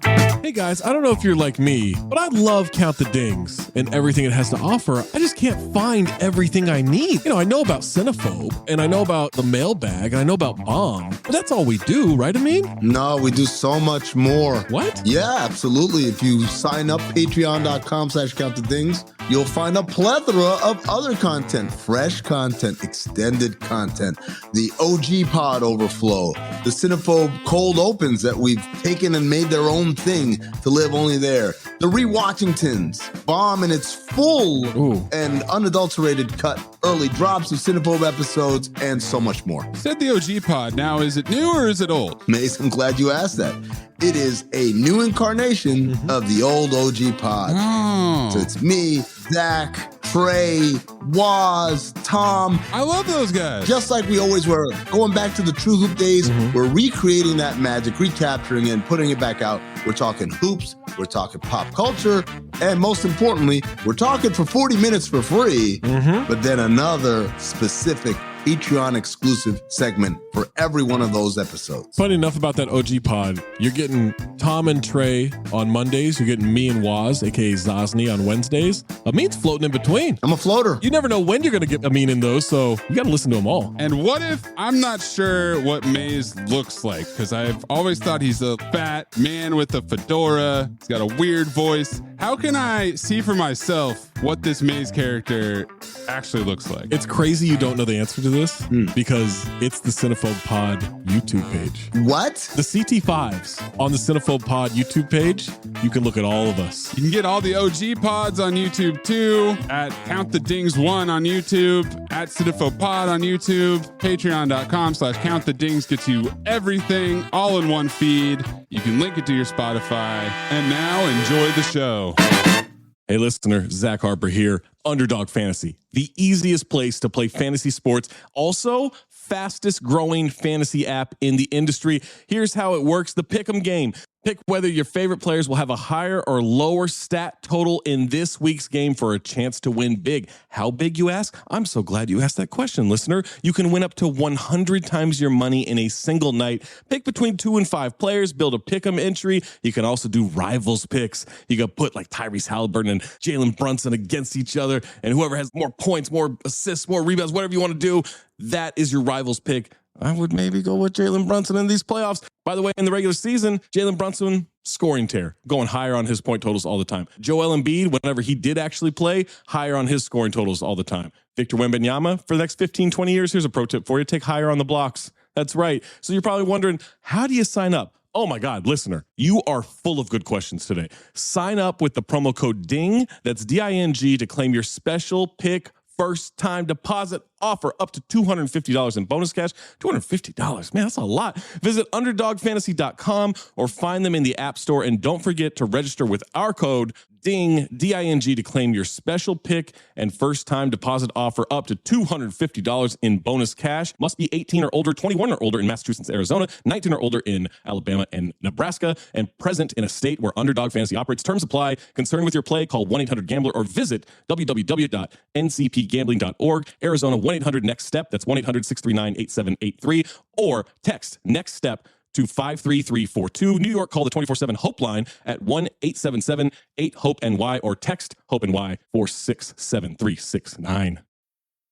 Hey guys, I don't know if you're like me, but I love Count the Dings and everything it has to offer. I just can't find everything I need. I know about Cinephobe, and I know about the mailbag, and I know about Bomb, but that's all we do, right, Amin? No, we do so much more. What? Yeah, absolutely. If you sign up, patreon.com/countthedings, you'll find a plethora of other content, fresh content, extended content, the OG pod overflow, the Cinephobe cold opens that we've taken and made their own thing to live only there, the Rewatchingtons, Bomb in its full and unadulterated cut, early drops of Cinephobe episodes, and so much more. Said the OG pod. Now, is it new or is it old? Mace, I'm glad you asked that. It is a new incarnation of the old OG pod. Oh. So it's me, Zach, Trey, Waz, Tom. I love those guys. Just like we always were. Going back to the True Hoop days, we're recreating that magic, recapturing it, and putting it back out. We're talking hoops, we're talking pop culture, and most importantly, we're talking for 40 minutes for free, but then another specific Patreon exclusive segment for every one of those episodes. Funny enough about that OG pod, you're getting Tom and Trey on Mondays. You're getting me and Waz, aka Zosny, on Wednesdays. Amin's floating in between. I'm a floater. You never know when you're going to get Amin in those, so you got to listen to them all. And what if I'm not sure what Maze looks like? Because I've always thought he's a fat man with a fedora. He's got a weird voice. How can I see for myself what this Maze character actually looks like? It's crazy you don't know the answer to this because it's the Cinephobe Pod YouTube page. What? The CT5s on the Cinephobe Pod YouTube page, you can look at all of us. You can get all the OG pods on YouTube too, at Count the Dings 1 on YouTube, at Cinephobe Pod on YouTube, patreon.com/Count the Dings gets you everything all in one feed. You can link it to your Spotify. And now enjoy the show. Hey listener, Zach Harper here, Underdog Fantasy, the easiest place to play fantasy sports. Also, fastest growing fantasy app in the industry. Here's how it works. The Pick'em game. Pick whether your favorite players will have a higher or lower stat total in this week's game for a chance to win big. How big, you ask? I'm so glad you asked that question, listener. You can win up to 100 times your money in a single night. Pick between 2 and 5 players, build a pick'em entry. You can also do rivals picks. You can put like Tyrese Halliburton and Jalen Brunson against each other, and whoever has more points, more assists, more rebounds, whatever you want to do, that is your rivals pick. I would maybe go with Jalen Brunson in these playoffs. By the way, in the regular season, Jalen Brunson, scoring tear, going higher on his point totals all the time. Joel Embiid, whenever he did actually play, higher on his scoring totals all the time. Victor Wembanyama, for the next 15, 20 years, here's a pro tip for you. Take higher on the blocks. That's right. So you're probably wondering, how do you sign up? Oh my God, listener, you are full of good questions today. Sign up with the promo code DING, that's D-I-N-G, to claim your special pick first time deposit offer up to $250 in bonus cash. $250, man, that's a lot. Visit underdogfantasy.com or find them in the App Store. And don't forget to register with our code DING, D-I-N-G, to claim your special pick and first time deposit offer up to $250 in bonus cash. Must be 18 or older, 21 or older in Massachusetts, Arizona, 19 or older in Alabama and Nebraska, and present in a state where Underdog Fantasy operates. Terms apply. Concerned with your play, call 1-800-GAMBLER or visit www.ncpgambling.org. Arizona, 1-800-NEXT-STEP. That's 1-800-639-8783. Or text NEXT STEP to 53342. New York, call the 24/7 Hope line at 1-877-8-HOPE-NY or text HOPE-NY 467-369.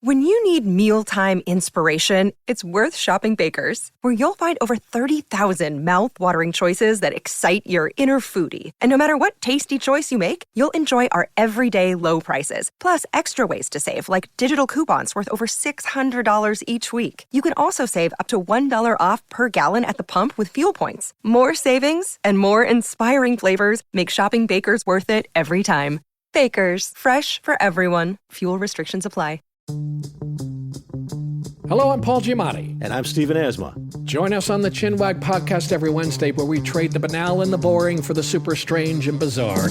When you need mealtime inspiration, it's worth shopping Baker's, where you'll find over 30,000 mouth-watering choices that excite your inner foodie. And no matter what tasty choice you make, you'll enjoy our everyday low prices, plus extra ways to save, like digital coupons worth over $600 each week. You can also save up to $1 off per gallon at the pump with fuel points. More savings and more inspiring flavors make shopping Baker's worth it every time. Baker's, fresh for everyone. Fuel restrictions apply. Hello, I'm Paul Giamatti. And I'm Stephen Asma. Join us on the Chinwag podcast every Wednesday, where we trade the banal and the boring for the super strange and bizarre.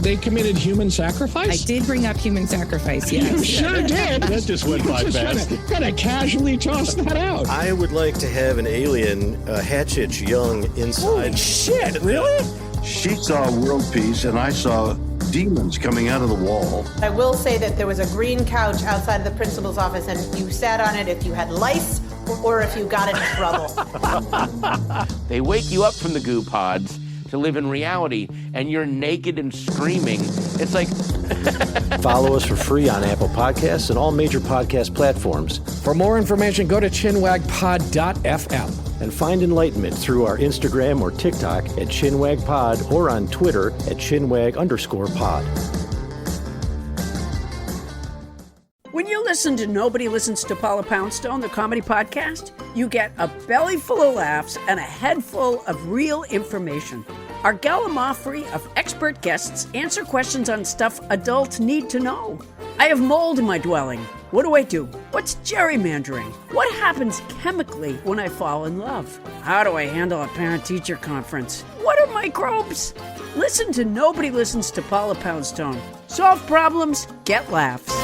They committed human sacrifice? I did bring up human sacrifice, yes. You sure did. That just went by fast. Kind of casually toss that out. I would like to have an alien hatch its young inside. Holy shit, really? She saw world peace, and I saw demons coming out of the wall. I will say that there was a green couch outside of the principal's office, and you sat on it if you had lice or if you got into trouble. They wake you up from the goo pods, to live in reality, and you're naked and screaming. It's like... Follow us for free on Apple Podcasts and all major podcast platforms. For more information, go to chinwagpod.fm. And find enlightenment through our Instagram or TikTok at chinwagpod or on Twitter at chinwag_pod. When you listen to Nobody Listens to Paula Poundstone, the comedy podcast, you get a belly full of laughs and a head full of real information. Our gallimaufry of expert guests answer questions on stuff adults need to know. I have mold in my dwelling. What do I do? What's gerrymandering? What happens chemically when I fall in love? How do I handle a parent-teacher conference? What are microbes? Listen to Nobody Listens to Paula Poundstone. Solve problems, get laughs.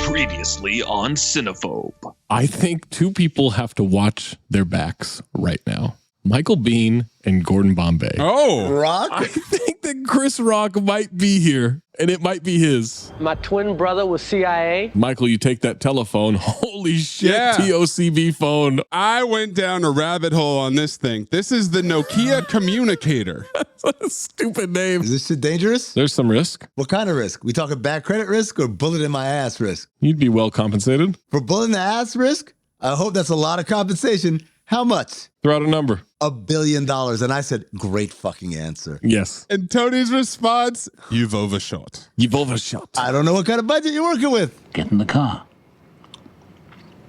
Previously on Cinephobe. I think two people have to watch their backs right now. Michael Biehn and Gordon Bombay. Oh, Rock? I think that Chris Rock might be here, and it might be his. My twin brother was CIA. Michael, you take that telephone. Holy shit, Yeah. TOCB phone. I went down a rabbit hole on this thing. This is the Nokia Communicator. That's a stupid name. Is this shit dangerous? There's some risk. What kind of risk? We talking bad credit risk or bullet in my ass risk? You'd be well compensated. For bullet in the ass risk? I hope that's a lot of compensation. How much? Throw out a number. $1 billion. And I said, great fucking answer. Yes. And Tony's response, you've overshot. You've overshot. I don't know what kind of budget you're working with. Get in the car,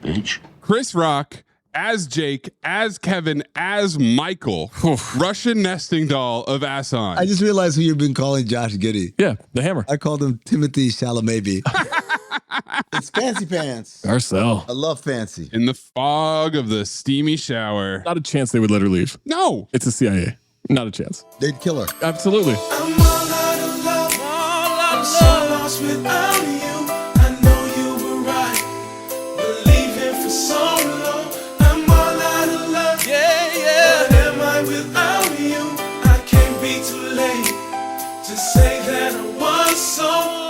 bitch. Chris Rock as Jake, as Kevin, as Michael. Russian nesting doll of ass on. I just realized who you've been calling Josh Giddey. Yeah, the hammer. I called him Timothy Chalamet. It's Fancy Pants. Garcelle. I love fancy. In the fog of the steamy shower. Not a chance they would let her leave. No. It's the CIA. Not a chance. They'd kill her. Absolutely. I'm all out of love. I'm so lost without you. I know you were right. Believing for so long. I'm all out of love. Yeah, yeah. What am I without you? I can't be too late to say that I was so wrong.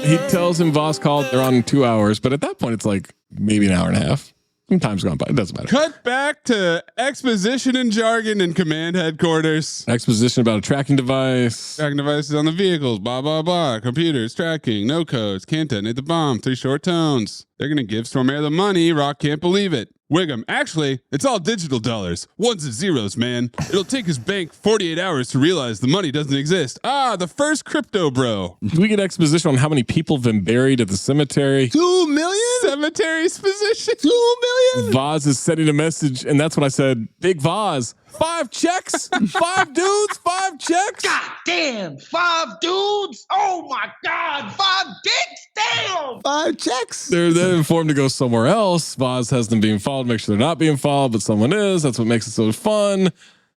He tells him Voss called. They're on in 2 hours. But at that point, it's like maybe an hour and a half. Time's gone by. It doesn't matter. Cut back to exposition and jargon in command headquarters. Exposition about a tracking device. Tracking devices on the vehicles, blah, blah, blah. Computers, tracking, no codes, can't detonate the bomb, 3 short tones. They're going to give Stormare the money. Rock can't believe it. Wiggum, actually, it's all digital dollars. Ones and zeros, man. It'll take his bank 48 hours to realize the money doesn't exist. Ah, the first crypto bro. Do we get exposition on how many people have been buried at the cemetery? 2 million? Cemetery exposition. 2 million? Voz is sending a message, and that's when I said, Big Voz, 5 checks? 5 dudes? 5 checks? God damn, 5 dudes? Oh my God, 5 dicks? Damn! 5 checks? They're then informed to go somewhere else. Voz has them being followed, make sure they're not being followed, but someone is. That's what makes it so fun.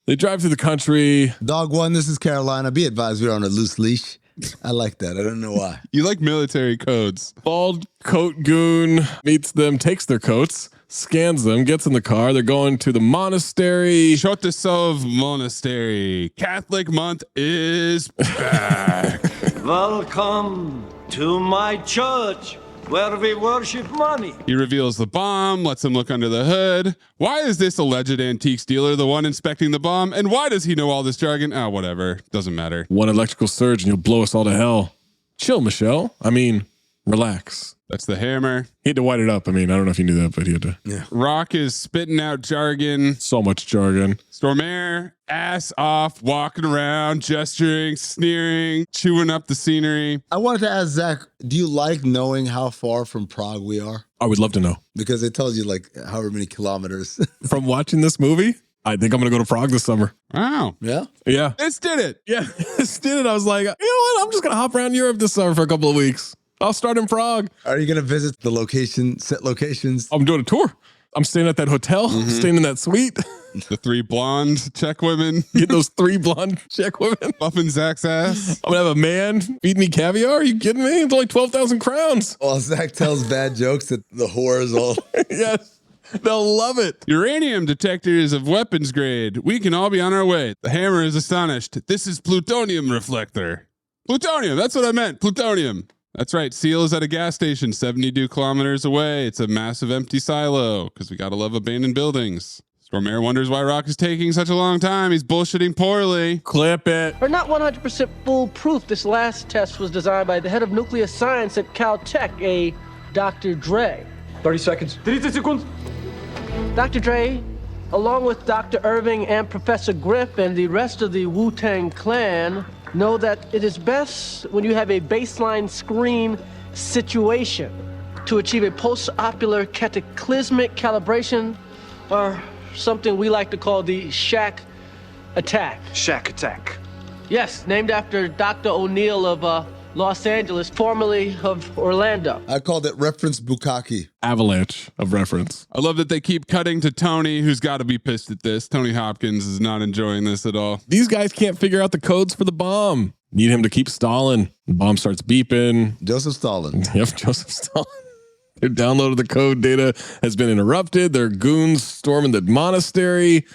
They drive through the country. Dog 1, this is Carolina. Be advised, we're on a loose leash. I like that. I don't know why. You like military codes. Bald coat goon meets them, takes their coats, scans them, gets in the car. They're going to the monastery. Chotesov Monastery. Catholic month is back. Welcome to my church, where we worship money. He reveals the bomb, lets him look under the hood. Why is this alleged antiques dealer the one inspecting the bomb? And why does he know all this jargon? Ah, whatever. Doesn't matter. One electrical surge and you'll blow us all to hell. Chill, Michelle. I mean, relax. That's the hammer. He had to white it up. I mean, I don't know if you knew that, but he had to. Yeah. Rock is spitting out jargon. So much jargon. Stormare, ass off, walking around, gesturing, sneering, chewing up the scenery. I wanted to ask Zach, do you like knowing how far from Prague we are? I would love to know. Because it tells you like however many kilometers. From watching this movie, I think I'm going to go to Prague this summer. Wow. Yeah? Yeah. This did it. Yeah, this did it. I was like, you know what? I'm just going to hop around Europe this summer for a couple of weeks. I'll start in Prague. Are you going to visit the set locations? I'm doing a tour. I'm staying at that hotel, staying in that suite. The 3 blonde Czech women. Get those 3 blonde Czech women. Buffing Zach's ass. I'm going to have a man feed me caviar. Are you kidding me? It's only 12,000 crowns. While Zach tells bad jokes that the whores all... Yes. They'll love it. Uranium detectors of weapons grade. We can all be on our way. The hammer is astonished. This is plutonium reflector. Plutonium. That's what I meant. Plutonium. That's right. Seal is at a gas station 72 kilometers away. It's a massive empty silo because we got to love abandoned buildings. Stormare wonders why Rock is taking such a long time. He's bullshitting poorly. Clip it. We're not 100% foolproof. This last test was designed by the head of nuclear science at Caltech, a Dr. Dre. 30 seconds. 30 seconds. Dr. Dre, along with Dr. Irving and Professor Griff and the rest of the Wu-Tang Clan, know that it is best when you have a baseline screen situation to achieve a post-ocular cataclysmic calibration, or something we like to call the Shaq attack. Shaq attack. Yes, named after Dr. O'Neill of Los Angeles, formerly of Orlando. I called it reference bukkake. Avalanche of reference. I love that they keep cutting to Tony, who's got to be pissed at this. Tony Hopkins is not enjoying this at all. These guys can't figure out the codes for the bomb. Need him to keep stalling. The bomb starts beeping. Joseph Stalin. Yep, Joseph Stalin. Their download of the code data has been interrupted. Their goons storming the monastery.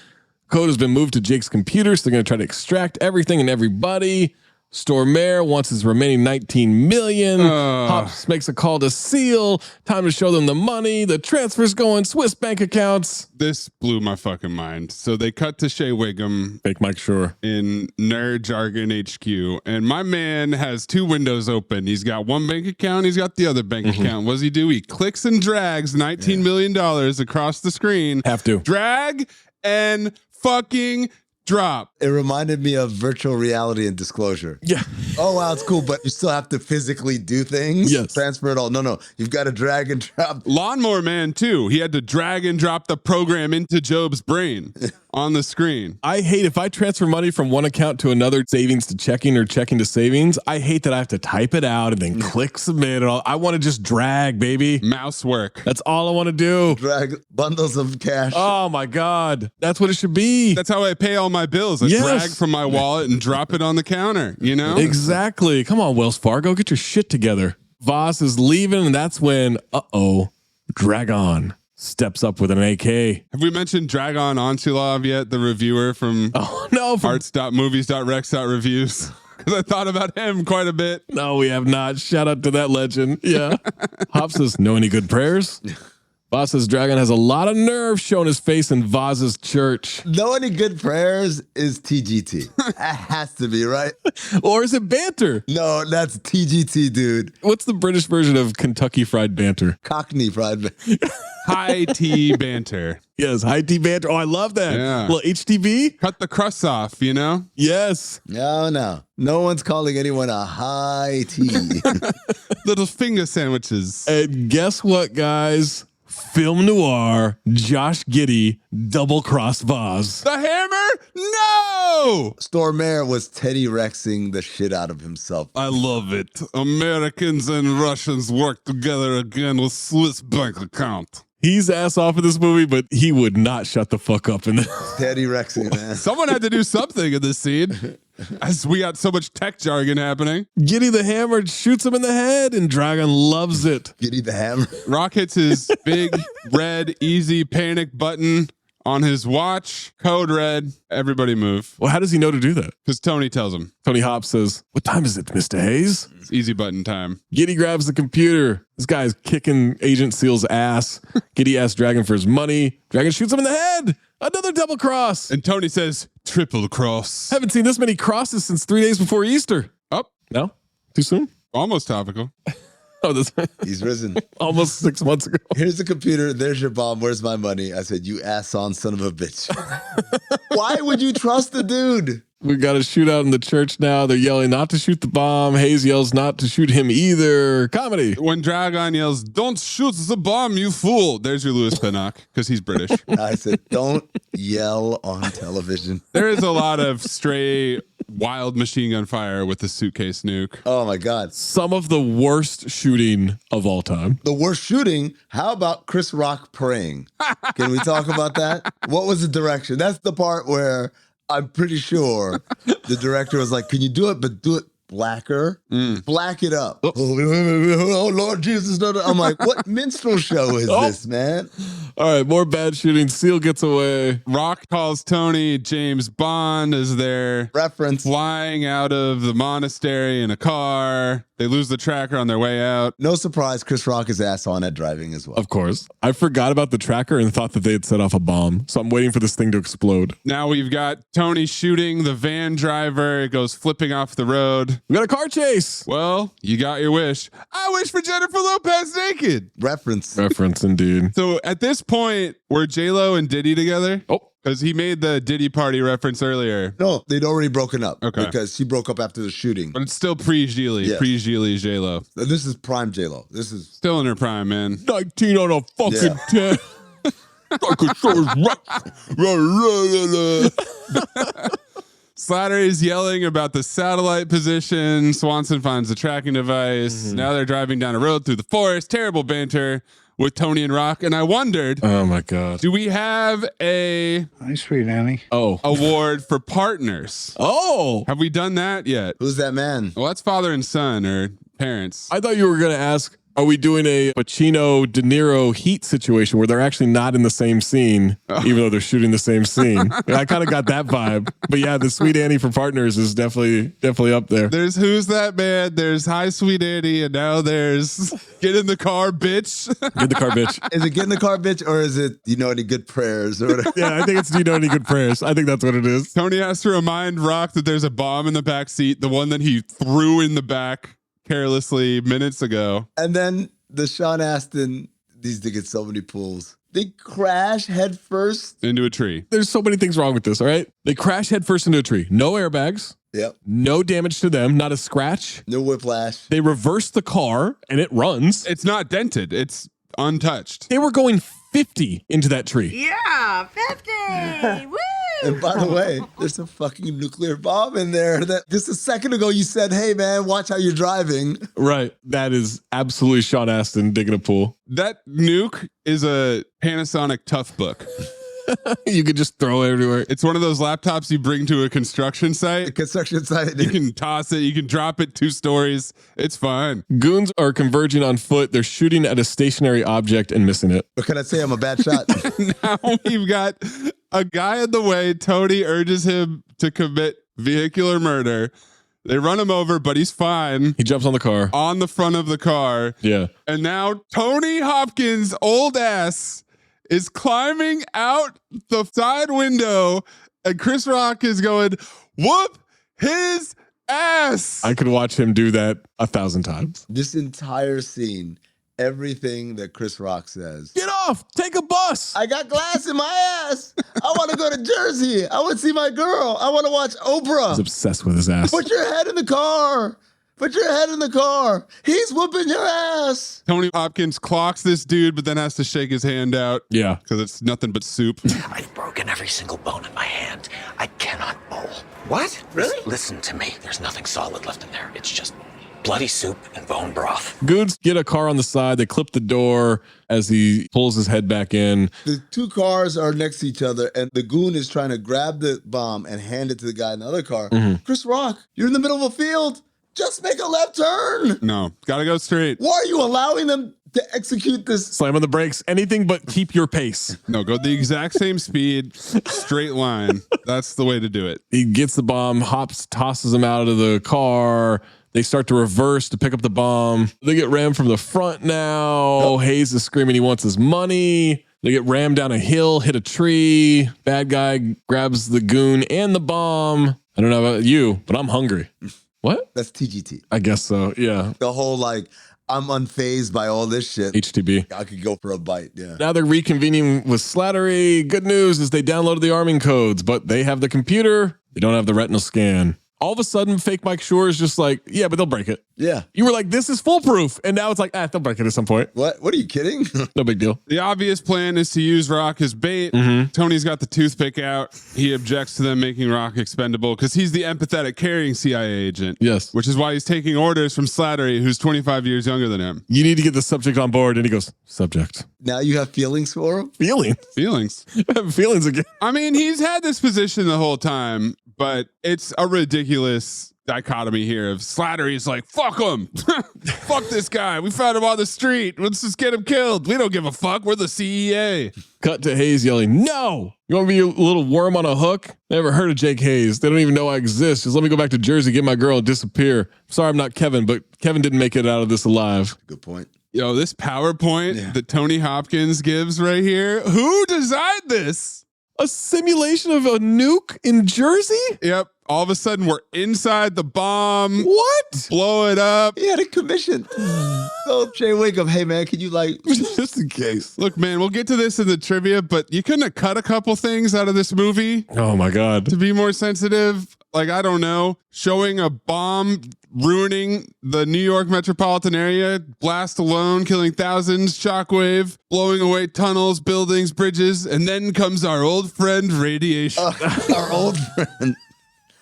Code has been moved to Jake's computer, so they're going to try to extract everything and everybody. Stormare wants his remaining 19 million. Hops makes a call to Seal. Time to show them the money. The transfer's going Swiss bank accounts. This blew my fucking mind. So they cut to Shea Wiggum. Fake Mike Shore. In Nerd Jargon HQ. And my man has two windows open. He's got one bank account. He's got the other bank account. What does he do? He clicks and drags $19 million across the screen. Have to. Drag and fucking drop. It reminded me of virtual reality and disclosure. Yeah. Oh, wow, it's cool, but you still have to physically do things. Yes. Transfer it all. No. You've got to drag and drop. Lawnmower Man, too. He had to drag and drop the program into Job's brain on the screen. I hate if I transfer money from one account to another, savings to checking or checking to savings. I hate that I have to type it out and then click submit. And all. I want to just drag, baby. Mouse work. That's all I want to do. Drag bundles of cash. Oh, my God. That's what it should be. That's how I pay all my bills. I drag from my wallet and drop it on the counter, you know? Exactly. Come on, Wells Fargo, get your shit together. Voss is leaving, and that's when, Dragon steps up with an AK. Have we mentioned Dragon Onchilov yet, the reviewer from arts.movies.rex.reviews? Because I thought about him quite a bit. No, we have not. Shout out to that legend. Yeah. Hop says, know any good prayers? Voss says Dragon has a lot of nerve showing his face in Vaz's church. Know any good prayers is TGT. That has to be, right? Or is it banter? No, that's TGT, dude. What's the British version of Kentucky Fried Banter? Cockney Fried Banter. High tea banter. Yes, high tea banter. Oh, I love that. Yeah. Little HTB. Cut the crusts off, you know? Yes. No. No one's calling anyone a high tea. Little finger sandwiches. And guess what, guys? Film noir, Josh Giddey, double-crossed Vaz. The hammer? No! Stormare was Teddy Rexing the shit out of himself. I love it. Americans and Russians work together again with Swiss bank account. He's ass off in this movie, but he would not shut the fuck up in this. Teddy Rexing, man. Someone had to do something in this scene. As we got so much tech jargon happening. Giddey the Hammer shoots him in the head, and Dragon loves it. Giddey the Hammer. Rock hits his big red easy panic button on his watch. Code red. Everybody move. Well, how does he know to do that? Because Tony tells him. Tony Hop says, "What time is it, Mr. Hayes?" It's easy button time. Giddey grabs the computer. This guy's kicking Agent Seal's ass. Giddey asks Dragon for his money. Dragon shoots him in the head. Another double cross. And Tony says, triple cross. Haven't seen this many crosses since 3 days before Easter. Oh. No? Too soon? Almost topical. He's risen. Almost 6 months ago. Here's the computer. There's your bomb. Where's my money? I said, you ass-on son of a bitch. Why would you trust the dude? We got a shootout in the church now. They're yelling not to shoot the bomb. Hayes yells not to shoot him either. Comedy. When Dragon yells, don't shoot the bomb, you fool. There's your Louis Pinnock, because he's British. I said, don't yell on television. There is a lot of stray wild machine gun fire with the suitcase nuke. Oh, my God. Some of the worst shooting of all time. The worst shooting? How about Chris Rock praying? Can we talk about that? What was the direction? That's the part where I'm pretty sure the director was like, can you do it, but do it blacker. Black it up. Oh, Lord Jesus. I'm like, what minstrel show is this, man? All right, more bad shooting. Seal gets away. Rock calls Tony. James Bond is there. Reference. Flying out of the monastery in a car. They lose the tracker on their way out. No surprise, Chris Rock is ass on at driving as well. Of course. I forgot about the tracker and thought that they had set off a bomb. So I'm waiting for this thing to explode. Now we've got Tony shooting the van driver. It goes flipping off the road. We got a car chase. Well, you got your wish. I wish for Jennifer Lopez naked. Reference indeed. So at this point, were J-Lo and Diddy together? Oh. Because he made the Diddy party reference earlier. No, they'd already broken up. Okay. Because she broke up after the shooting. But it's still pre-Gigli. Yes. Pre-Gigli J-Lo. This is prime J-Lo. This is still in her prime, man. 19 on a fucking 10. Slattery is yelling about the satellite position. Swanson finds the tracking device. Now they're driving down a road through the forest. Terrible banter with Tony and Rock. And I wondered, oh my God, do we have a Hi, sweet Annie. award for partners? Oh, have we done that yet? Who's that man? Well, that's father and son or parents. I thought you were going to ask, are we doing a Pacino De Niro Heat situation where they're actually not in the same scene, even though they're shooting the same scene? I kind of got that vibe. But yeah, the Sweet Annie for partners is definitely up there. There's Who's That Man? There's Hi, Sweet Annie. And now there's Get in the Car, Bitch. Get in the car, bitch. Is it Get in the Car, Bitch, or is it Do you know any good prayers? Or whatever? Yeah, I think it's Do you know any good prayers? I think that's what it is. Tony has to remind Rock that there's a bomb in the back seat, the one that he threw in the back carelessly minutes ago. And then the Sean Astin, these to get so many pulls. They crash head first into a tree. There's so many things wrong with this, all right? They crash head first into a tree. No airbags. Yep. No damage to them. Not a scratch. No whiplash. They reverse the car and it runs. It's not dented. It's untouched. They were going 50 into that tree. Yeah, 50. Woo! And by the way, there's a fucking nuclear bomb in there that just a second ago you said, hey man, watch how you're driving. Right. That is absolutely Sean Astin digging a pool. That nuke is a Panasonic Tough Book. You could just throw it everywhere. It's one of those laptops you bring to a construction site. You can toss it. You can drop it 2 stories. It's fine. Goons are converging on foot. They're shooting at a stationary object and missing it. What can I say? I'm a bad shot. Now we've got a guy in the way. Tony urges him to commit vehicular murder. They run him over, but he's fine. He jumps on the car. On the front of the car. Yeah. And now Tony Hopkins' old ass is climbing out the side window, and Chris Rock is going, whoop his ass. I could watch him do that 1,000 times. This entire scene, everything that Chris Rock says. Get off! Take a bus! I got glass in my ass. I want to go to Jersey. I want to see my girl. I want to watch Oprah. He's obsessed with his ass. Put your head in the car. Put your head in the car. He's whooping your ass. Tony Hopkins clocks this dude, but then has to shake his hand out. Yeah. Because it's nothing but soup. I've broken every single bone in my hand. I cannot bowl. What? Really? Listen to me. There's nothing solid left in there. It's just bloody soup and bone broth. Goons get a car on the side. They clip the door as he pulls his head back in. The 2 cars are next to each other, and the goon is trying to grab the bomb and hand it to the guy in the other car. Chris Rock, you're in the middle of a field. Just make a left turn. No, gotta go straight. Why are you allowing them to execute this? Slam on the brakes. Anything but keep your pace. No, go the exact same speed, straight line. That's the way to do it. He gets the bomb, hops, tosses him out of the car. They start to reverse to pick up the bomb. They get rammed from the front now. Hayes is screaming he wants his money. They get rammed down a hill, hit a tree. Bad guy grabs the goon and the bomb. I don't know about you, but I'm hungry. What? That's TGT. I guess so, yeah. The whole I'm unfazed by all this shit. HTB. I could go for a bite, yeah. Now they're reconvening with Slattery. Good news is they downloaded the arming codes, but they have the computer. They don't have the retinal scan. All of a sudden, fake Mike Shore is just like, yeah, but they'll break it. Yeah. You were like, this is foolproof. And now it's like, they'll break it at some point. What? What are you kidding? No big deal. The obvious plan is to use Rock as bait. Tony's got the toothpick out. He objects to them making Rock expendable because he's the empathetic, caring CIA agent. Yes. Which is why he's taking orders from Slattery, who's 25 years younger than him. You need to get the subject on board. And he goes, subject. Now you have feelings for him? Feelings? Feelings. Feelings again. I mean, he's had this position the whole time, but it's a ridiculous dichotomy here of Slattery's like, fuck him. Fuck this guy. We found him on the street. Let's just get him killed. We don't give a fuck. We're the CEA. Cut to Hayes yelling, no! You want to be a little worm on a hook? Never heard of Jake Hayes. They don't even know I exist. Just let me go back to Jersey, get my girl, and disappear. Sorry I'm not Kevin, but Kevin didn't make it out of this alive. Good point. Yo, this PowerPoint that Tony Hopkins gives right here. Who designed this? A simulation of a nuke in Jersey? Yep. All of a sudden, we're inside the bomb. What? Blow it up. He had it commissioned. So Jay Wickham, hey man, can you like just in case? Look, man, we'll get to this in the trivia, but you couldn't have cut a couple things out of this movie. Oh my God. To be more sensitive. Like, I don't know, showing a bomb ruining the New York metropolitan area, blast alone, killing thousands, shockwave, blowing away tunnels, buildings, bridges, and then comes our old friend radiation. Our old friend.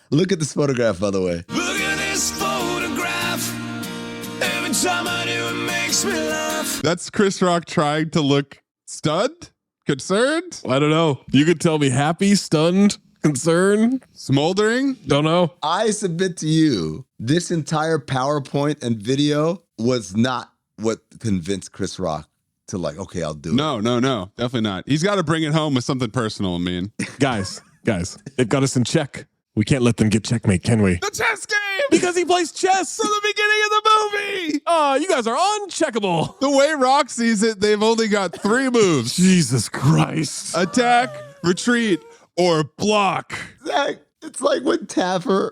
Look at this photograph, by the way. Look at this photograph. Every time I do, it makes me laugh. That's Chris Rock trying to look stunned, concerned. I don't know. You could tell me happy, stunned, concerned, smoldering. Don't know. I submit to you, this entire PowerPoint and video was not what convinced Chris Rock to like, okay, I'll do it. No, definitely not. He's got to bring it home with something personal, I mean. Guys, they've got us in check. We can't let them get checkmate, can we? The chess game! Because he plays chess from the beginning of the movie! You guys are uncheckable. The way Rock sees it, they've only got 3 moves. Jesus Christ. Attack, retreat, or block. Zach, it's like when Taffer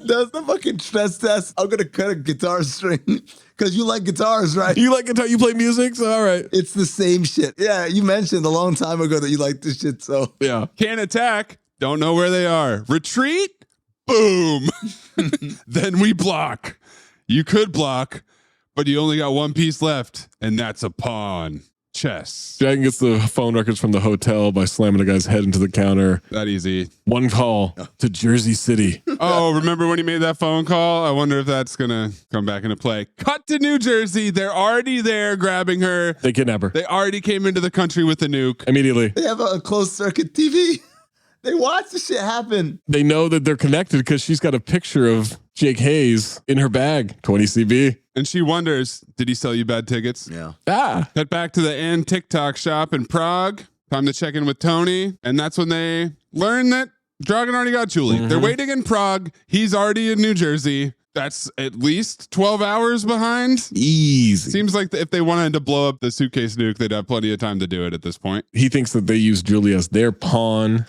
does the fucking stress test. I'm going to cut a guitar string because you like guitars, right? You like guitar? You play music? So, all right. It's the same shit. Yeah, you mentioned a long time ago that you like this shit, so. Yeah. Can't attack. Don't know where they are. Retreat. Boom. Then we block. You could block, but you only got one piece left, and that's a pawn. Chess. Jack gets the phone records from the hotel by slamming a guy's head into the counter. That easy. One call to Jersey City. Oh, remember when he made that phone call? I wonder if that's going to come back into play. Cut to New Jersey. They're already there grabbing her. They kidnap her. They already came into the country with the nuke. Immediately. They have a closed circuit TV. They watch the shit happen. They know that they're connected because she's got a picture of Jake Hayes in her bag, 20 CB. And she wonders, did he sell you bad tickets? Yeah. Head back to the Ann TikTok shop in Prague. Time to check in with Tony. And that's when they learn that Dragan already got Julie. Mm-hmm. They're waiting in Prague. He's already in New Jersey. That's at least 12 hours behind. Easy. Seems like if they wanted to blow up the suitcase nuke, they'd have plenty of time to do it at this point. He thinks that they use Julie as their pawn.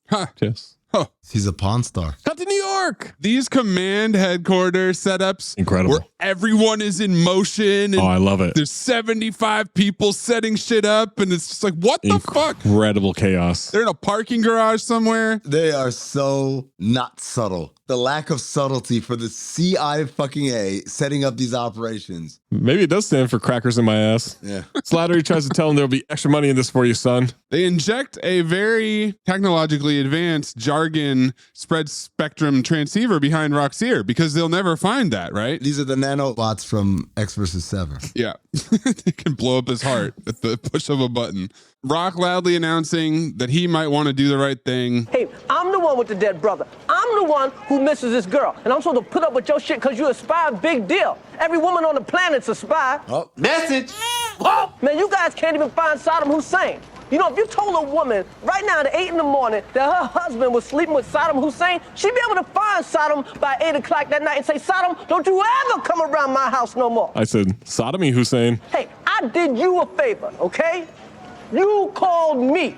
Huh. Yes. Huh. He's a pawn star. Cut to New York. These command headquarters setups. Incredible. Where everyone is in motion. And I love it. There's 75 people setting shit up. And it's just like, what the fuck? Incredible chaos. They're in a parking garage somewhere. They are so not subtle. The lack of subtlety for the CIA setting up these operations. Maybe it does stand for crackers in my ass. Yeah. Slattery tries to tell him there'll be extra money in this for you, son. They inject a very technologically advanced jargon spread spectrum transceiver behind Rock's ear because they'll never find that, right? These are the nanobots from X vs. 7. Yeah. They can blow up his heart at the push of a button. Rock loudly announcing that he might want to do the right thing. Hey, I'm the one with the dead brother. I'm the one who misses this girl. And I'm supposed to put up with your shit because you're a spy, big deal. Every woman on the planet's a spy. Oh, message. Whoa! Man, you guys can't even find Saddam Hussein. You know, if you told a woman right now at 8 in the morning that her husband was sleeping with Saddam Hussein, she'd be able to find Saddam by 8 o'clock that night and say, Saddam, don't you ever come around my house no more. I said, sodomy, Hussein. Hey, I did you a favor, okay? You called me.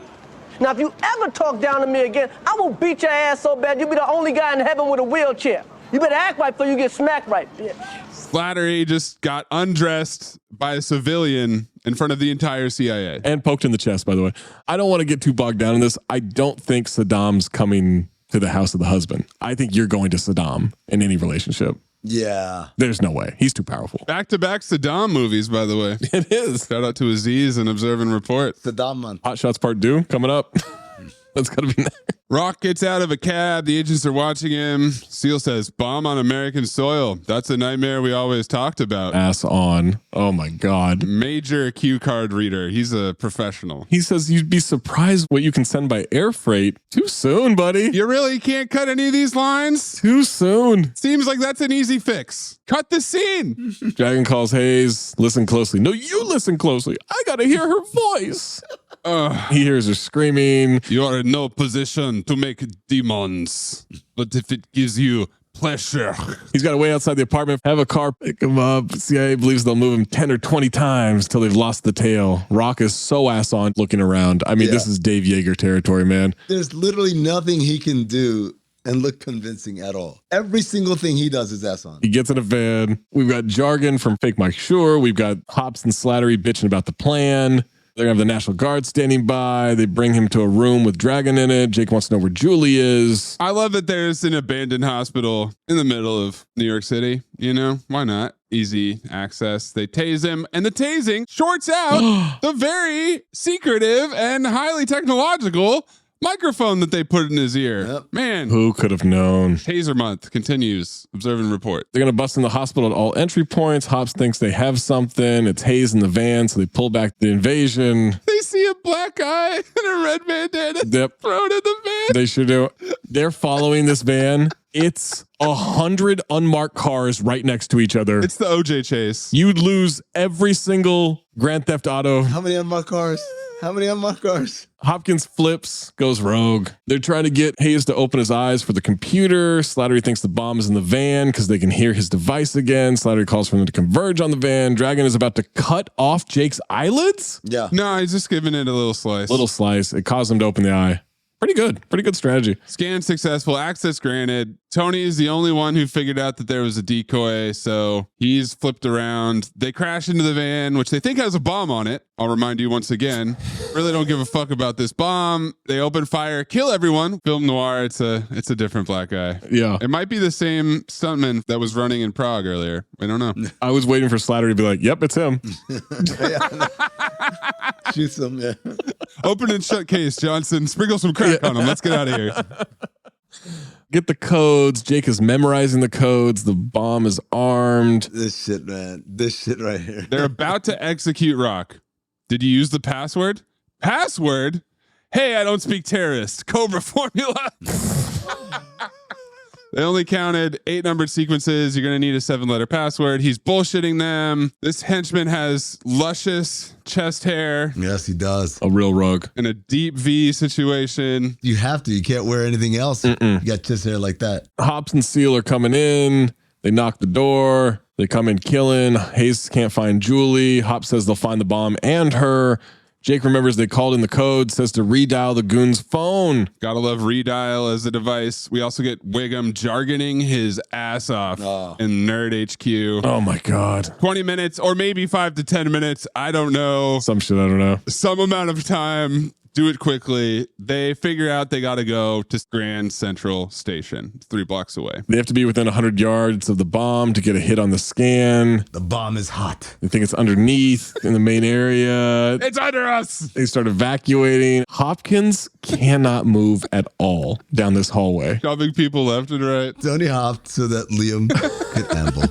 Now, if you ever talk down to me again, I will beat your ass so bad you'll be the only guy in heaven with a wheelchair. You better act right before you get smacked right, bitch. Slattery just got undressed by a civilian in front of the entire CIA. And poked in the chest, by the way. I don't want to get too bogged down in this. I don't think Saddam's coming to the house of the husband. I think you're going to Saddam in any relationship. Yeah. There's no way. He's too powerful. Back-to-back Saddam movies, by the way. It is. Shout out to Aziz and Observe and Report. Saddam month. Hot Shots Part 2 coming up. That's got to be next. Rock gets out of a cab. The agents are watching him. Seal says, bomb on American soil. That's a nightmare we always talked about. Ass on. Oh my God. Major cue card reader. He's a professional. He says you'd be surprised what you can send by air freight. Too soon, buddy. You really can't cut any of these lines? Too soon. Seems like that's an easy fix. Cut the scene. Dragon calls Hayes. Listen closely. No, you listen closely. I got to hear her voice. He hears her screaming. You are in no position to make demons, but if it gives you pleasure. He's got to wait outside the apartment, have a car pick him up. CIA believes they'll move him 10 or 20 times till they've lost the tail. Rock is so ass on looking around. I mean, This is Dave Yeager territory, man. There's literally nothing he can do and look convincing at all. Every single thing he does is ass on. He gets in a van. We've got jargon from Fake Mike Shure. We've got Hops and Slattery bitching about the plan. They're going to have the National Guard standing by. They bring him to a room with Dragon in it. Jake wants to know where Julie is. I love that there's an abandoned hospital in the middle of New York City. You know, why not? Easy access. They tase him, and the tasing shorts out the very secretive and highly technological microphone that they put in his ear. Yep. Man. Who could have known? Taser month continues. Observe and report. They're going to bust in the hospital at all entry points. Hops thinks they have something. It's Hayes in the van, so they pull back the invasion. They see a black guy in a red bandana thrown in the van. They sure do. They're following this van. It's 100 unmarked cars right next to each other. It's the OJ chase. You'd lose every single Grand Theft Auto. How many unmarked cars? How many unmarked cars? Hopkins flips, goes rogue. They're trying to get Hayes to open his eyes for the computer. Slattery thinks the bomb is in the van because they can hear his device again. Slattery calls for them to converge on the van. Dragon is about to cut off Jake's eyelids. Yeah. No, he's just giving it a little slice. It caused him to open the eye. Pretty good strategy. Scan successful, access granted. Tony is the only one who figured out that there was a decoy, so he's flipped around. They crash into the van, which they think has a bomb on it. I'll remind you once again, really don't give a fuck about this bomb. They open fire, kill everyone. Film noir, it's a different black guy. Yeah. It might be the same stuntman that was running in Prague earlier. I don't know. I was waiting for Slattery to be like, yep, it's him. Shoot him, yeah. Open and shut case, Johnson. Sprinkle some crack on him. Let's get out of here. Get the codes. Jake is memorizing the codes. The bomb is armed. This shit, man. This shit right here. They're about to execute Rock. Did you use the password? Password? Hey, I don't speak terrorist. Cobra formula. They only counted 8 numbered sequences. You're going to need a 7-letter password. He's bullshitting them. This henchman has luscious chest hair. Yes, he does. A real rug. In a deep V situation. You have to. You can't wear anything else. You got chest hair like that. Hops and Seal are coming in. They knock the door. They come in killing. Hayes can't find Julie. Hop says they'll find the bomb and her. Jake remembers they called in the code, says to redial the goon's phone. Gotta love redial as a device. We also get Wiggum jargoning his ass off in Nerd HQ. Oh my God. 20 minutes or maybe 5 to 10 minutes. I don't know. Some shit I don't know. Some amount of time. Do it quickly. They figure out they got to go to Grand Central Station. It's 3 blocks away. They have to be within 100 yards of the bomb to get a hit on the scan. The bomb is hot. They think it's underneath in the main area. It's under us. They start evacuating. Hopkins cannot move at all down this hallway. Shoving people left and right. Tony hopped so that Liam could amble.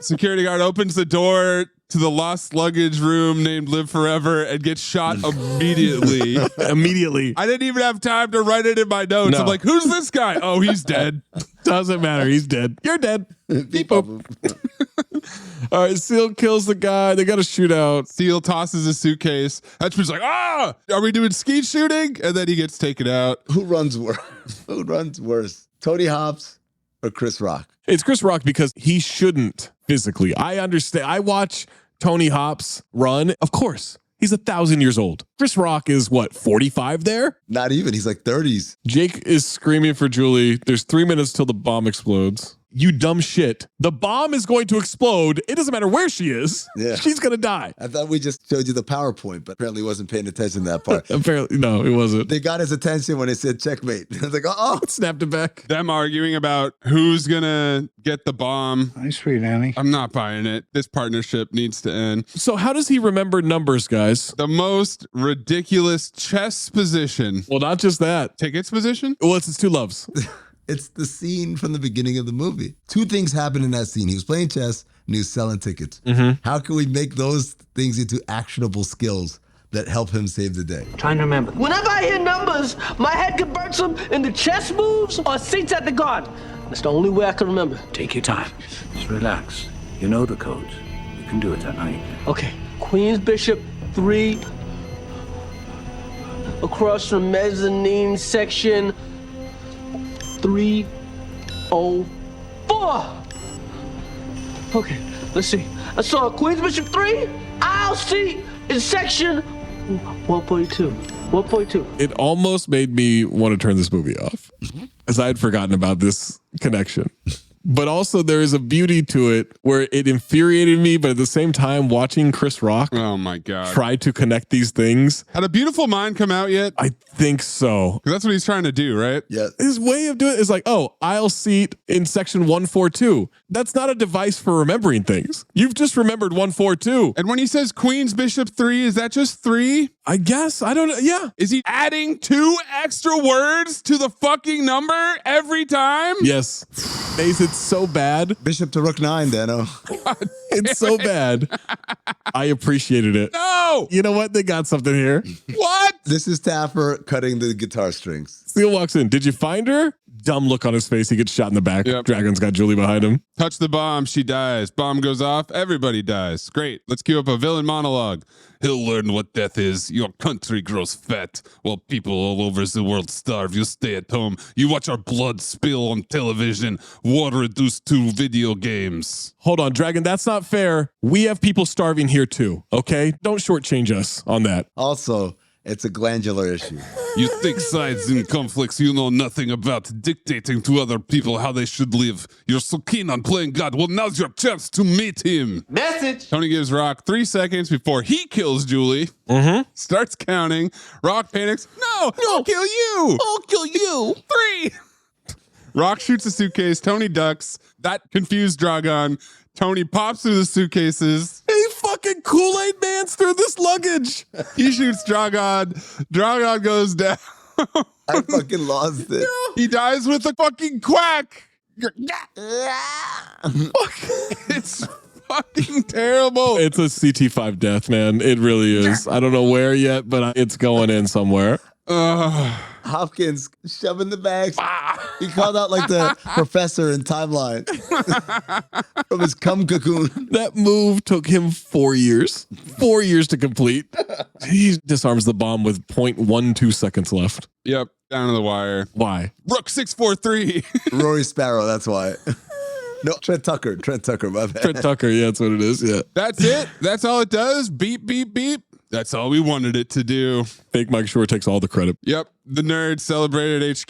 Security guard opens the door to the lost luggage room named Live Forever and gets shot immediately. Immediately. I didn't even have time to write it in my notes. No. I'm like, who's this guy? Oh, he's dead. Doesn't matter. He's dead. You're dead. Beep boop. All right, Seal kills the guy. They got a shootout. Seal tosses a suitcase. Henchman's like, are we doing skeet shooting? And then he gets taken out. Who runs worse? Who runs worse? Tony Hops or Chris Rock? It's Chris Rock because he shouldn't physically. I understand. I watch Tony Hops run. Of course, he's 1,000 years old. Chris Rock is what, 45 there? Not even. He's like 30s. Jake is screaming for Julie. There's 3 minutes till the bomb explodes. you dumb shit. The bomb is going to explode. It doesn't matter where she is. Yeah. She's going to die. I thought we just showed you the PowerPoint, but apparently he wasn't paying attention to that part. Apparently, no, it wasn't. They got his attention when they said checkmate. I was like, oh. Snapped it back. Them arguing about who's going to get the bomb. Nice sweet Annie. I'm not buying it. This partnership needs to end. So how does he remember numbers, guys? The most ridiculous chess position. Well, not just that. Tickets position? Well, it's his two loves. It's the scene from the beginning of the movie. Two things happened in that scene. He was playing chess and he was selling tickets. How can we make those things into actionable skills that help him save the day? Trying to remember. Whenever I hear numbers, my head converts them into chess moves or seats at the garden. That's the only way I can remember. Take your time. Just relax. You know the codes. You can do it that night. Okay. Queen's Bishop 3. Across from mezzanine section 304. Okay, let's see. I saw Queen's Bishop 3. I'll see in section 142. 142. It almost made me want to turn this movie off, as I had forgotten about this connection. But also there is a beauty to it where it infuriated me, but at the same time, watching Chris Rock Oh my God. try to connect these things. Had A Beautiful Mind come out yet? I think so. 'Cause that's what he's trying to do, right? Yeah. His way of doing it is like, oh, aisle seat in section 142. That's not a device for remembering things. You've just remembered 142. And when he says Queen's Bishop 3, is that just 3? I guess. I don't know. Yeah. Is he adding 2 extra words to the fucking number every time? Yes. Mace, it's so bad. Bishop to Rook 9, Dano. It's so bad. I appreciated it. No! You know what? They got something here. What? This is Taffer cutting the guitar strings. Steele walks in. Did you find her? Dumb look on his face. He gets shot in the back. Yep. Dragon's got Julie behind him. Touch the bomb, she dies. Bomb goes off, everybody dies. Great. Let's cue up a villain monologue. He'll learn what death is. Your country grows fat while people all over the world starve. You stay at home. You watch our blood spill on television. War reduced to video games. Hold on, Dragon. That's not fair. We have people starving here too. Okay? Don't shortchange us on that. Also, it's a glandular issue. You take sides in conflicts you know nothing about, dictating to other people how they should live. You're so keen on playing God. Well, now's your chance to meet him. Message. Tony gives Rock 3 seconds before he kills Julie. Starts counting. Rock panics. No, I'll kill you. I'll kill you. 3. Rock shoots a suitcase. Tony ducks. That confused Dragon. Tony pops through the suitcases. He fucking Kool-Aid Man's through this luggage. He shoots Dragon. Dragon goes down. I fucking lost it. He dies with a fucking quack. It's fucking terrible. It's a CT5 death, man. It really is. I don't know where yet, but it's going in somewhere. Hopkins shoving the bags. He called out like the professor in Timeline from his cum cocoon. That move took him 4 years. 4 years to complete. He disarms the bomb with 0.12 seconds left. Yep, down to the wire. Why? Rook 643. Rory Sparrow, that's why. No, Trent Tucker, my bad. Trent Tucker, yeah, that's what it is, yeah. That's it. That's all it does. Beep, beep, beep. That's all we wanted it to do. Fake Mike Shore takes all the credit. Yep. The nerds celebrated HQ.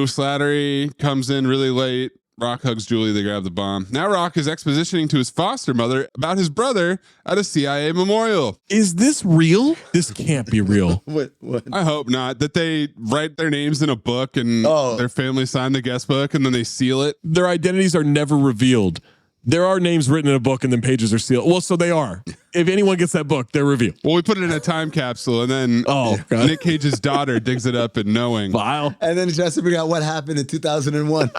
Slattery comes in really late. Rock hugs Julie. They grab the bomb. Now Rock is expositioning to his foster mother about his brother at a CIA memorial. Is this real? This can't be real. What? I hope not. That they write their names in a book and their family sign the guest book and then they seal it. Their identities are never revealed. There are names written in a book and then pages are sealed. Well, so they are. If anyone gets that book, they're revealed. Well, we put it in a time capsule and then Nick Cage's daughter digs it up and knowing. Wow. And then he tries to figure out what happened in 2001.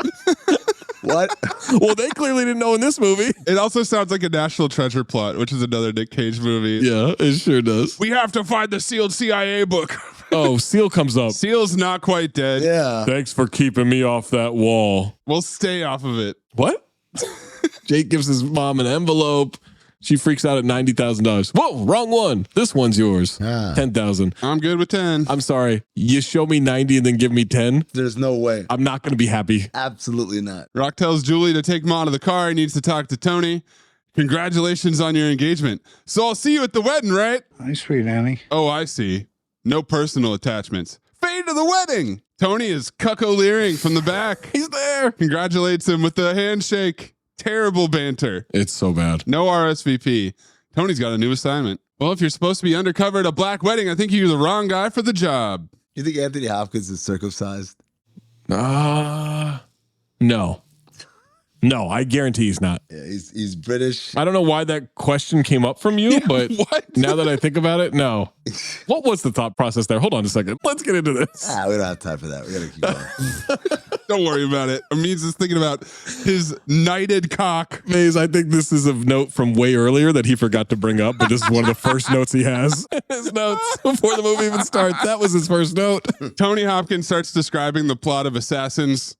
What? Well, they clearly didn't know in this movie. It also sounds like a National Treasure plot, which is another Nick Cage movie. Yeah, it sure does. We have to find the sealed CIA book. Oh, Seal comes up. Seal's not quite dead. Yeah. Thanks for keeping me off that wall. We'll stay off of it. What? Jake gives his mom an envelope. She freaks out at $90,000. Whoa, wrong one. This one's yours. 10,000. I'm good with 10. I'm sorry. You show me 90 and then give me 10. There's no way. I'm not going to be happy. Absolutely not. Rock tells Julie to take him out of the car. He needs to talk to Tony. Congratulations on your engagement. So I'll see you at the wedding, right? Nice sweet Annie. Oh, I see. No personal attachments. Fake made to the wedding. Tony is cucko-leering from the back. He's there. Congratulates him with the handshake. Terrible banter. It's so bad. No RSVP. Tony's got a new assignment. Well, if you're supposed to be undercover at a black wedding, I think you're the wrong guy for the job. You think Anthony Hopkins is circumcised? No. No, I guarantee he's not. Yeah, he's British. I don't know why that question came up from you, but now that I think about it, no. What was the thought process there? Hold on a second. Let's get into this. We don't have time for that. We got to keep going. Don't worry about it. Amin's just thinking about his knighted cock. Maze, I think this is a note from way earlier that he forgot to bring up, but this is one of the first notes he has. His notes before the movie even starts. That was his first note. Tony Hopkins starts describing the plot of Assassins,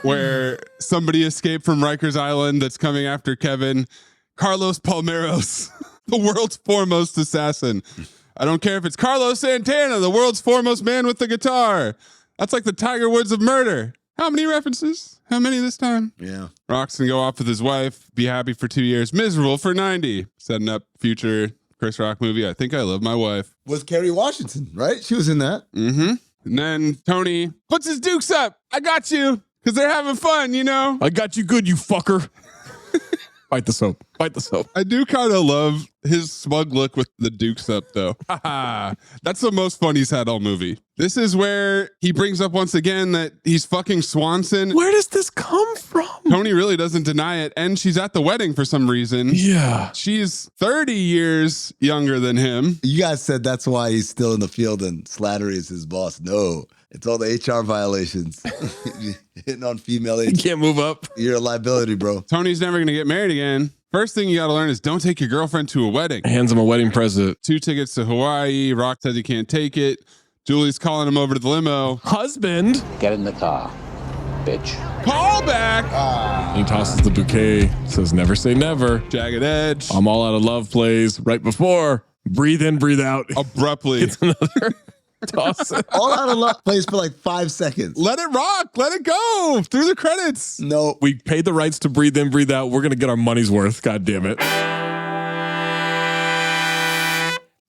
where somebody escaped from Rikers Island that's coming after Kevin. Carlos Palmeros, the world's foremost assassin. I don't care if it's Carlos Santana, the world's foremost man with the guitar. That's like the Tiger Woods of murder. How many references? How many this time? Yeah. Rock's gonna go off with his wife, be happy for 2 years, miserable for 90. Setting up future Chris Rock movie. I Think I Love My Wife. Was Kerry Washington, right? She was in that. Mm-hmm. And then Tony puts his dukes up. I got you. Because they're having fun, you know? I got you good, you fucker. Bite the soap. Bite the soap. I do kind of love his smug look with the dukes up, though. That's the most fun he's had all movie. This is where he brings up once again that he's fucking Swanson. Where does this come from? Tony really doesn't deny it. And she's at the wedding for some reason. Yeah. She's 30 years younger than him. You guys said that's why he's still in the field and Slattery is his boss. No. It's all the HR violations. Hitting on female agents. You can't move up. You're a liability, bro. Tony's never going to get married again. First thing you got to learn is don't take your girlfriend to a wedding. Hands him a wedding present. 2 tickets to Hawaii. Rock says he can't take it. Julie's calling him over to the limo. Husband. Get in the car, bitch. Call back. He tosses the bouquet. Says never say never. Jagged Edge. I'm all out of love plays right before. Breathe in, breathe out. Abruptly. It's another toss. All out of luck plays for like 5 seconds. Let it rock. Let it go through the credits. No. We paid the rights to breathe in, breathe out. We're going to get our money's worth. God damn it.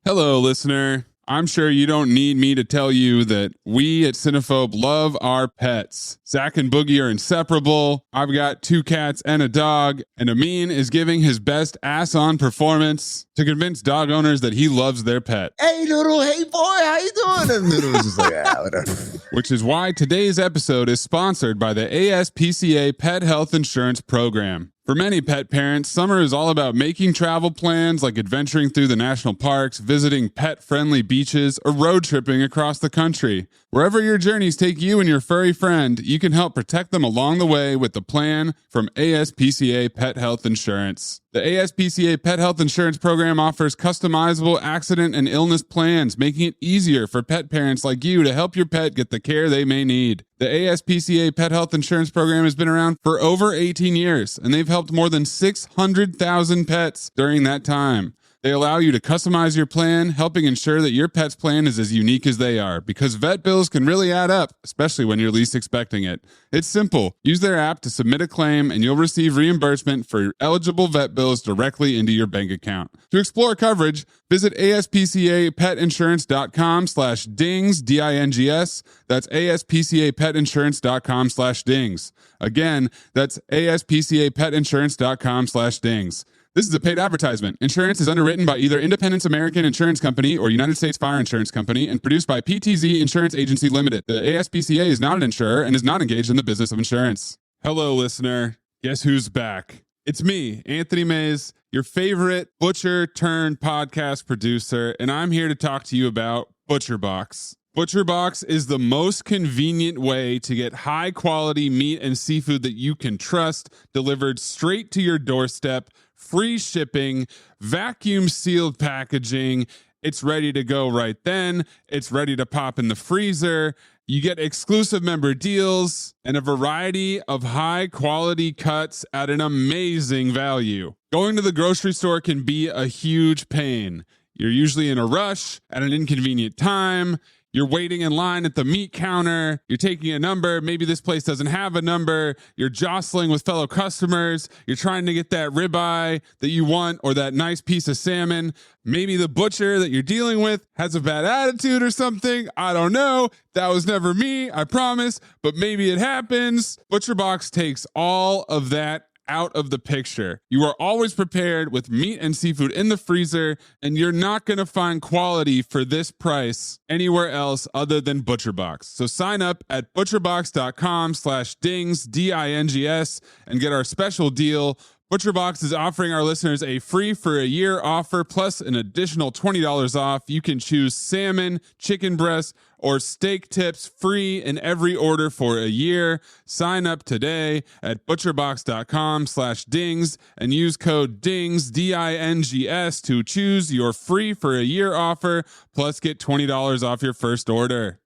Hello, listener. I'm sure you don't need me to tell you that we at Cinephobe love our pets. Zach and Boogie are inseparable. I've got 2 cats and a dog, and Amin is giving his best ass-on performance to convince dog owners that he loves their pet. Hey, Noodle. Hey, boy. How you doing? And Noodle was just like, whatever. Which is why today's episode is sponsored by the ASPCA Pet Health Insurance Program. For many pet parents, summer is all about making travel plans like adventuring through the national parks, visiting pet-friendly beaches, or road tripping across the country. Wherever your journeys take you and your furry friend, you can help protect them along the way with the plan from ASPCA Pet Health Insurance. The ASPCA Pet Health Insurance Program offers customizable accident and illness plans, making it easier for pet parents like you to help your pet get the care they may need. The ASPCA Pet Health Insurance Program has been around for over 18 years, and they've helped more than 600,000 pets during that time. They allow you to customize your plan, helping ensure that your pet's plan is as unique as they are, because vet bills can really add up, especially when you're least expecting it. It's simple. Use their app to submit a claim, and you'll receive reimbursement for eligible vet bills directly into your bank account. To explore coverage, visit aspcapetinsurance.com/dings, D-I-N-G-S. That's aspcapetinsurance.com/dings. Again, that's aspcapetinsurance.com/dings. This is a paid advertisement. Insurance is underwritten by either Independence American Insurance Company or United States Fire Insurance Company and produced by PTZ Insurance Agency Limited. The ASPCA is not an insurer and is not engaged in the business of insurance. Hello, listener. Guess who's back? It's me, Anthony Mays, your favorite butcher turned podcast producer, and I'm here to talk to you about ButcherBox. ButcherBox is the most convenient way to get high quality meat and seafood that you can trust delivered straight to your doorstep. Free shipping, vacuum sealed packaging. It's ready to go right then. It's ready to pop in the freezer. You get exclusive member deals and a variety of high quality cuts at an amazing value. Going to the grocery store can be a huge pain. You're usually in a rush at an inconvenient time. You're waiting in line at the meat counter. You're taking a number. Maybe this place doesn't have a number. You're jostling with fellow customers. You're trying to get that ribeye that you want or that nice piece of salmon. Maybe the butcher that you're dealing with has a bad attitude or something. I don't know. That was never me, I promise, but maybe it happens. ButcherBox takes all of that out of the picture. You are always prepared with meat and seafood in the freezer, and you're not going to find quality for this price anywhere else other than ButcherBox. So sign up at butcherbox.com/dings, D-I-N-G-S, and get our special deal. ButcherBox is offering our listeners a free for a year offer plus an additional $20 off. You can choose salmon, chicken breast, or steak tips free in every order for a year. Sign up today at butcherbox.com/dings and use code DINGS, D-I-N-G-S, to choose your free for a year offer plus get $20 off your first order.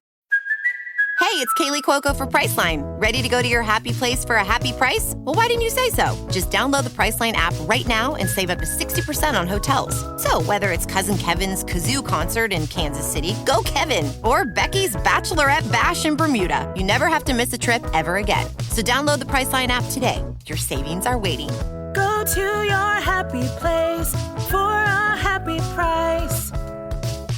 Hey, it's Kaylee Cuoco for Priceline. Ready to go to your happy place for a happy price? Well, why didn't you say so? Just download the Priceline app right now and save up to 60% on hotels. So whether it's Cousin Kevin's Kazoo Concert in Kansas City, go Kevin, or Becky's Bachelorette Bash in Bermuda, you never have to miss a trip ever again. So download the Priceline app today. Your savings are waiting. Go to your happy place for a happy price.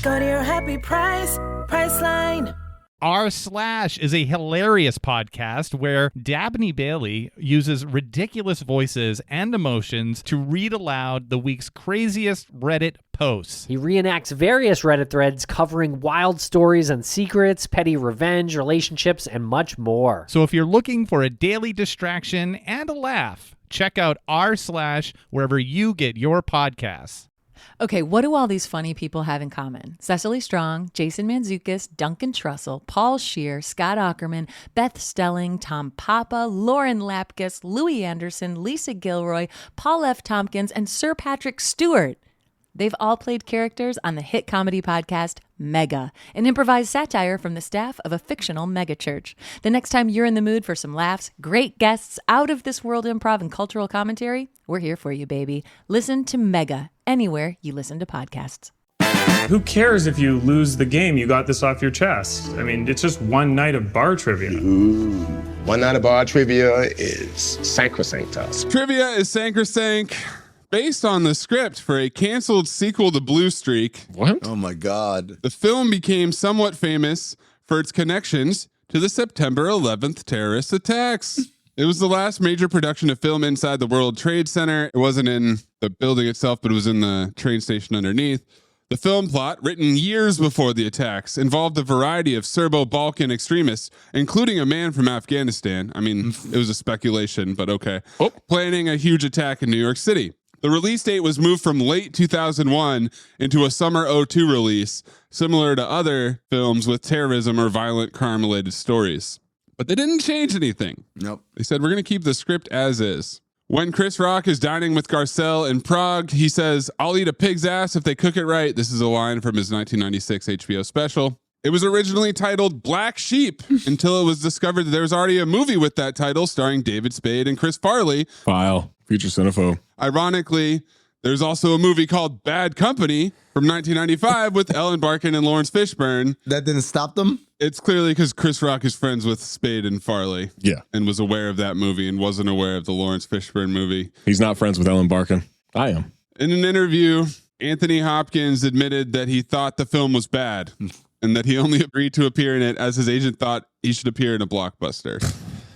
Go to your happy price, Priceline. R Slash is a hilarious podcast where Dabney Bailey uses ridiculous voices and emotions to read aloud the week's craziest Reddit posts. He reenacts various Reddit threads covering wild stories and secrets, petty revenge, relationships, and much more. So if you're looking for a daily distraction and a laugh, check out R Slash wherever you get your podcasts. Okay, what do all these funny people have in common? Cecily Strong, Jason Mantzoukas, Duncan Trussell, Paul Scheer, Scott Aukerman, Beth Stelling, Tom Papa, Lauren Lapkus, Louis Anderson, Lisa Gilroy, Paul F. Tompkins, and Sir Patrick Stewart. They've all played characters on the hit comedy podcast Mega, an improvised satire from the staff of a fictional megachurch. The next time you're in the mood for some laughs, great guests, out-of-this-world improv, and cultural commentary, we're here for you, baby. Listen to Mega anywhere you listen to podcasts. Who cares if you lose the game? You got this off your chest. I mean, it's just one night of bar trivia. Ooh. One night of bar trivia is sacrosanct to us. Trivia is sacrosanct. Based on the script for a canceled sequel to Blue Streak. What? Oh my God. The film became somewhat famous for its connections to the September 11th terrorist attacks. It was the last major production of film inside the World Trade Center. It wasn't in the building itself, but it was in the train station underneath. The film plot, written years before the attacks, involved a variety of Serbo-Balkan extremists, including a man from Afghanistan. I mean, it was a speculation, but okay. Planning a huge attack in New York City. The release date was moved from late 2001 into a summer 2002 release, similar to other films with terrorism or violent crime-related stories. But they didn't change anything. Nope. They said, we're going to keep the script as is. When Chris Rock is dining with Garcelle in Prague, he says, "I'll eat a pig's ass if they cook it right." This is a line from his 1996 HBO special. It was originally titled Black Sheep until it was discovered that there was already a movie with that title starring David Spade and Chris Farley. File. Future Cinephobe. Ironically, there's also a movie called Bad Company from 1995 with Ellen Barkin and Lawrence Fishburne. That didn't stop them? It's clearly because Chris Rock is friends with Spade and Farley. Yeah. And was aware of that movie and wasn't aware of the Lawrence Fishburne movie. He's not friends with Ellen Barkin. I am. In an interview, Anthony Hopkins admitted that he thought the film was bad and that he only agreed to appear in it as his agent thought he should appear in a blockbuster.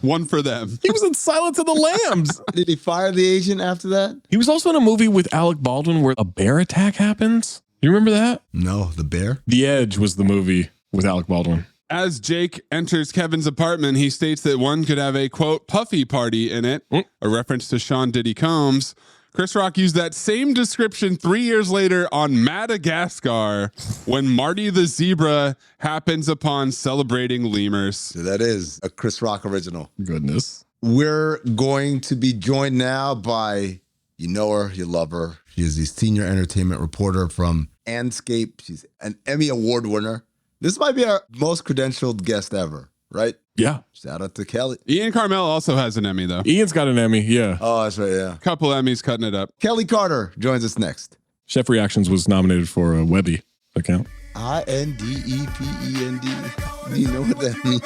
One for them. He was in Silence of the Lambs. Did he fire the agent after that? He was also in a movie with Alec Baldwin where a bear attack happens. You remember that? No, The Bear? The Edge was the movie with Alec Baldwin. As Jake enters Kevin's apartment, he states that one could have a, quote, puffy party in it, a reference to Sean Diddy Combs. Chris Rock used that same description 3 years later on Madagascar when Marty the Zebra happens upon celebrating lemurs. So that is a Chris Rock original. Goodness. We're going to be joined now by, you know her, you love her. She is the senior entertainment reporter from Anscape. She's an Emmy Award winner. This might be our most credentialed guest ever, right? Yeah. Shout out to Kelley. Ian Carmel also has an Emmy, though. Ian's got an Emmy, yeah. Oh, that's right, yeah. Couple Emmys cutting it up. Kelley Carter joins us next. Chef Reactions was nominated for a Webby account. INDEPEND. Do you know what that means?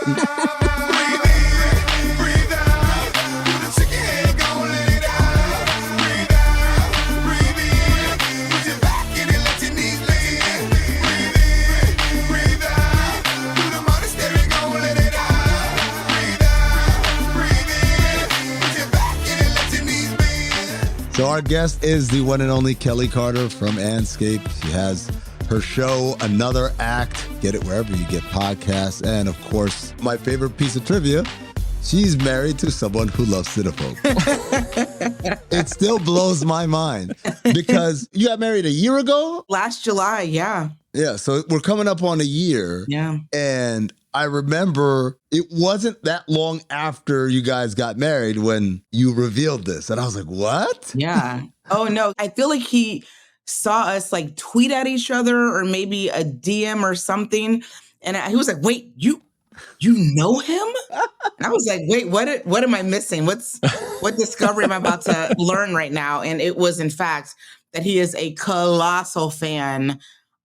So our guest is the one and only Kelley Carter from Anscape. She has her show, Another Act. Get it wherever you get podcasts. And of course, my favorite piece of trivia, she's married to someone who loves Cinephobe. It still blows my mind because you got married a year ago? Last July, yeah. Yeah, so we're coming up on a year. Yeah. And I remember it wasn't that long after you guys got married when you revealed this. And I was like, what? Yeah. Oh, no. I feel like he saw us like tweet at each other or maybe a DM or something. And he was like, wait, you know him? And I was like, wait, what am I missing? What discovery am I about to learn right now? And it was, in fact, that he is a colossal fan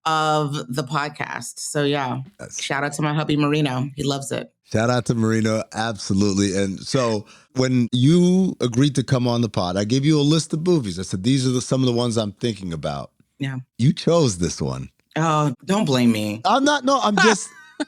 of the podcast. So yeah, shout out to my hubby Marino. He loves it. Shout out to Marino. Absolutely. And so when you agreed to come on the pod, I gave you a list of movies. I said, these are some of the ones I'm thinking about. Yeah. You chose this one. Oh, don't blame me. I'm not. No,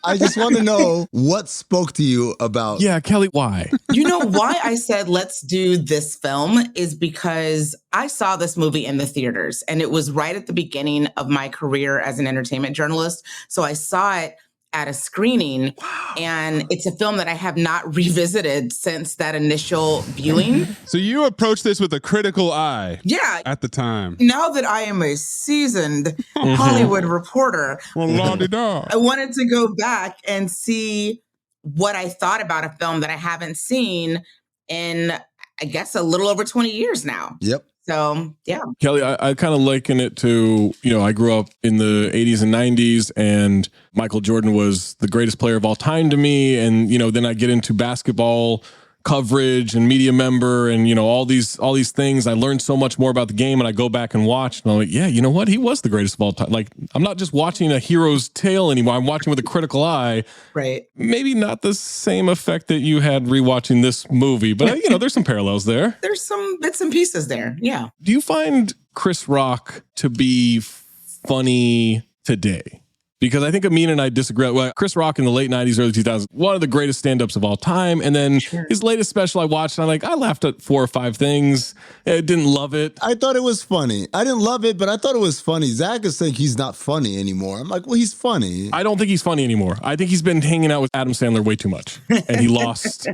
I just want to know what spoke to you about. Yeah, Kelley, why? You know why I said let's do this film is because I saw this movie in the theaters and it was right at the beginning of my career as an entertainment journalist. So I saw it at a screening and it's a film that I have not revisited since that initial viewing. So you approached this with a critical eye. Yeah. At the time. Now that I am a seasoned Hollywood reporter, I wanted to go back and see what I thought about a film that I haven't seen in, I guess, a little over 20 years now. Yep. So, yeah. Kelley, I kind of liken it to, I grew up in the 80s and 90s and Michael Jordan was the greatest player of all time to me. And, then I get into basketball coverage and media member and, all these things. I learned so much more about the game and I go back and watch and I'm like, yeah, you know what? He was the greatest of all time. Like, I'm not just watching a hero's tale anymore. I'm watching with a critical eye. Right. Maybe not the same effect that you had rewatching this movie, but there's some parallels there. There's some bits and pieces there. Yeah. Do you find Chris Rock to be funny today? Because I think Amin and I disagree. Well, Chris Rock in the late 90s, early 2000s, one of the greatest stand-ups of all time. And then his latest special I watched, and I laughed at 4 or 5 things. I didn't love it. I thought it was funny. I didn't love it, but I thought it was funny. Zach is saying he's not funny anymore. I'm like, well, he's funny. I don't think he's funny anymore. I think he's been hanging out with Adam Sandler way too much. And he lost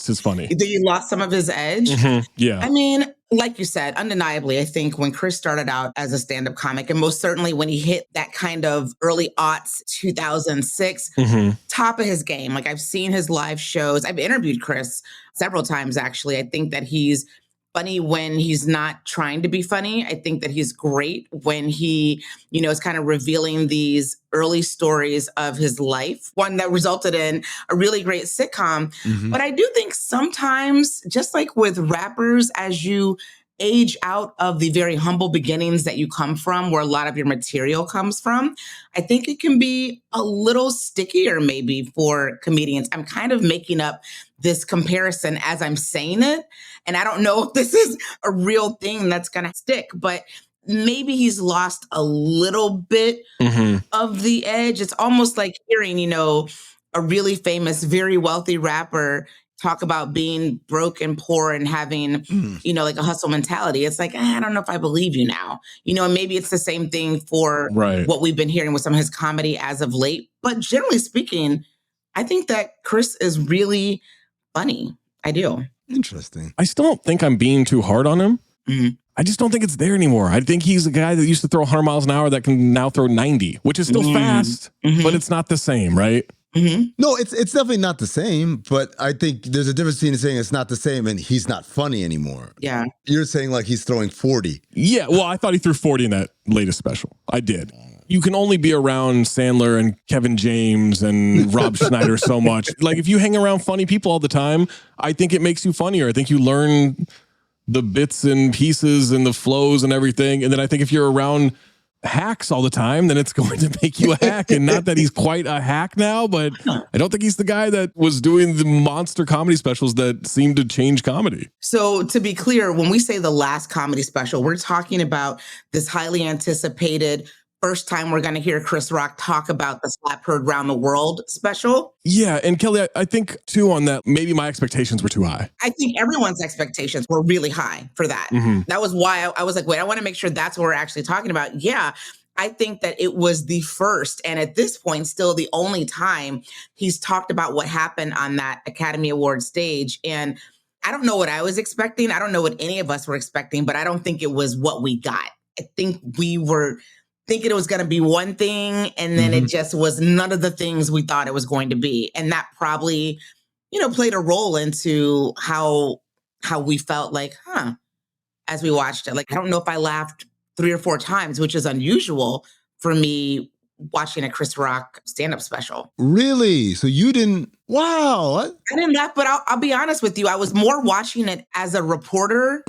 his funny. He lost some of his edge? Mm-hmm. Yeah. I mean, like you said, undeniably, I think when Chris started out as a stand-up comic, and most certainly when he hit that kind of early aughts, 2006, top of his game. Like I've seen his live shows. I've interviewed Chris several times, actually. I think that he's funny when he's not trying to be funny. I think that he's great when he, is kind of revealing these early stories of his life, one that resulted in a really great sitcom. But I do think sometimes, just like with rappers, as you age out of the very humble beginnings that you come from, where a lot of your material comes from, I think it can be a little stickier maybe for comedians. I'm kind of making up this comparison as I'm saying it. And I don't know if this is a real thing that's going to stick, but maybe he's lost a little bit of the edge. It's almost like hearing, a really famous, very wealthy rapper talk about being broke and poor and having, like a hustle mentality. It's like, I don't know if I believe you now, and maybe it's the same thing for what we've been hearing with some of his comedy as of late. But generally speaking, I think that Chris is really funny. I do. Interesting. I still don't think I'm being too hard on him. I just don't think it's there anymore. I think he's a guy that used to throw 100 miles an hour that can now throw 90, which is still fast, but it's not the same, right? No, it's definitely not the same, but I think there's a difference between saying it's not the same and he's not funny anymore. Yeah. You're saying like he's throwing 40. Yeah, well, I thought he threw 40 in that latest special. I did. You can only be around Sandler and Kevin James and Rob Schneider so much. Like if you hang around funny people all the time, I think it makes you funnier. I think you learn the bits and pieces and the flows and everything. And then I think if you're around hacks all the time, then it's going to make you a hack. And not that he's quite a hack now, but I don't think he's the guy that was doing the monster comedy specials that seemed to change comedy. So to be clear, when we say the last comedy special, we're talking about this highly anticipated first time we're going to hear Chris Rock talk about the Slap Heard Round the World special. Yeah. And Kelley, I think too on that, maybe my expectations were too high. I think everyone's expectations were really high for that. That was why I was like, wait, I want to make sure that's what we're actually talking about. Yeah. I think that it was the first, and at this point, still the only time he's talked about what happened on that Academy Award stage. And I don't know what I was expecting. I don't know what any of us were expecting, but I don't think it was what we got. I think we were thinking it was going to be one thing, and then it just was none of the things we thought it was going to be. And that probably, played a role into how we felt like, as we watched it. Like, I don't know if I laughed 3 or 4 times, which is unusual for me watching a Chris Rock stand-up special. Really? So you didn't? Wow. I didn't laugh, but I'll be honest with you. I was more watching it as a reporter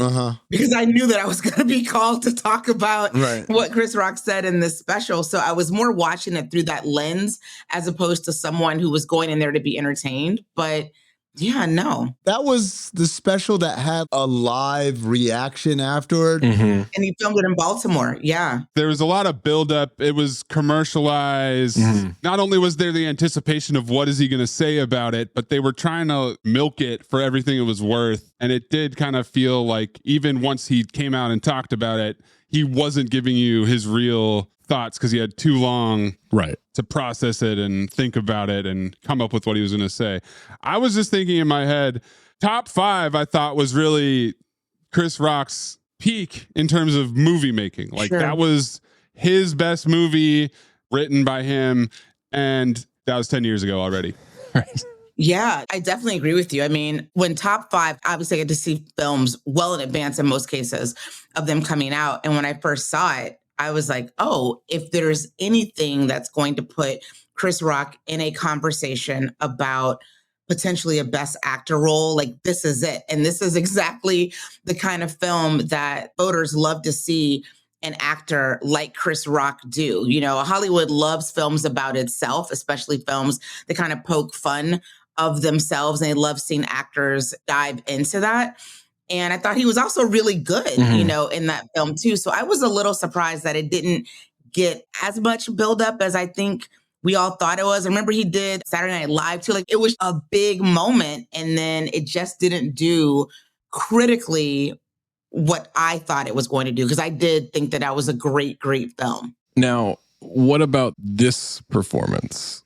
because I knew that I was going to be called to talk about what Chris Rock said in this special. So I was more watching it through that lens as opposed to someone who was going in there to be entertained. But yeah, no. That was the special that had a live reaction afterward. And he filmed it in Baltimore. Yeah. There was a lot of buildup. It was commercialized. Not only was there the anticipation of what is he going to say about it, but they were trying to milk it for everything it was worth. And it did kind of feel like even once he came out and talked about it, he wasn't giving you his real thoughts because he had too long to process it and think about it and come up with what he was going to say. I was just thinking in my head, top 5 I thought was really Chris Rock's peak in terms of movie making. Like that was his best movie written by him, and that was 10 years ago already. Yeah, I definitely agree with you. I mean, when top 5, obviously I get to see films well in advance in most cases of them coming out. And when I first saw it, I was like, oh, if there's anything that's going to put Chris Rock in a conversation about potentially a best actor role, like this is it. And this is exactly the kind of film that voters love to see an actor like Chris Rock do. Hollywood loves films about itself, especially films that kind of poke fun of themselves. And they love seeing actors dive into that. And I thought he was also really good, in that film too. So I was a little surprised that it didn't get as much buildup as I think we all thought it was. I remember he did Saturday Night Live too. Like it was a big moment, and then it just didn't do critically what I thought it was going to do, because I did think that was a great, great film. Now, what about this performance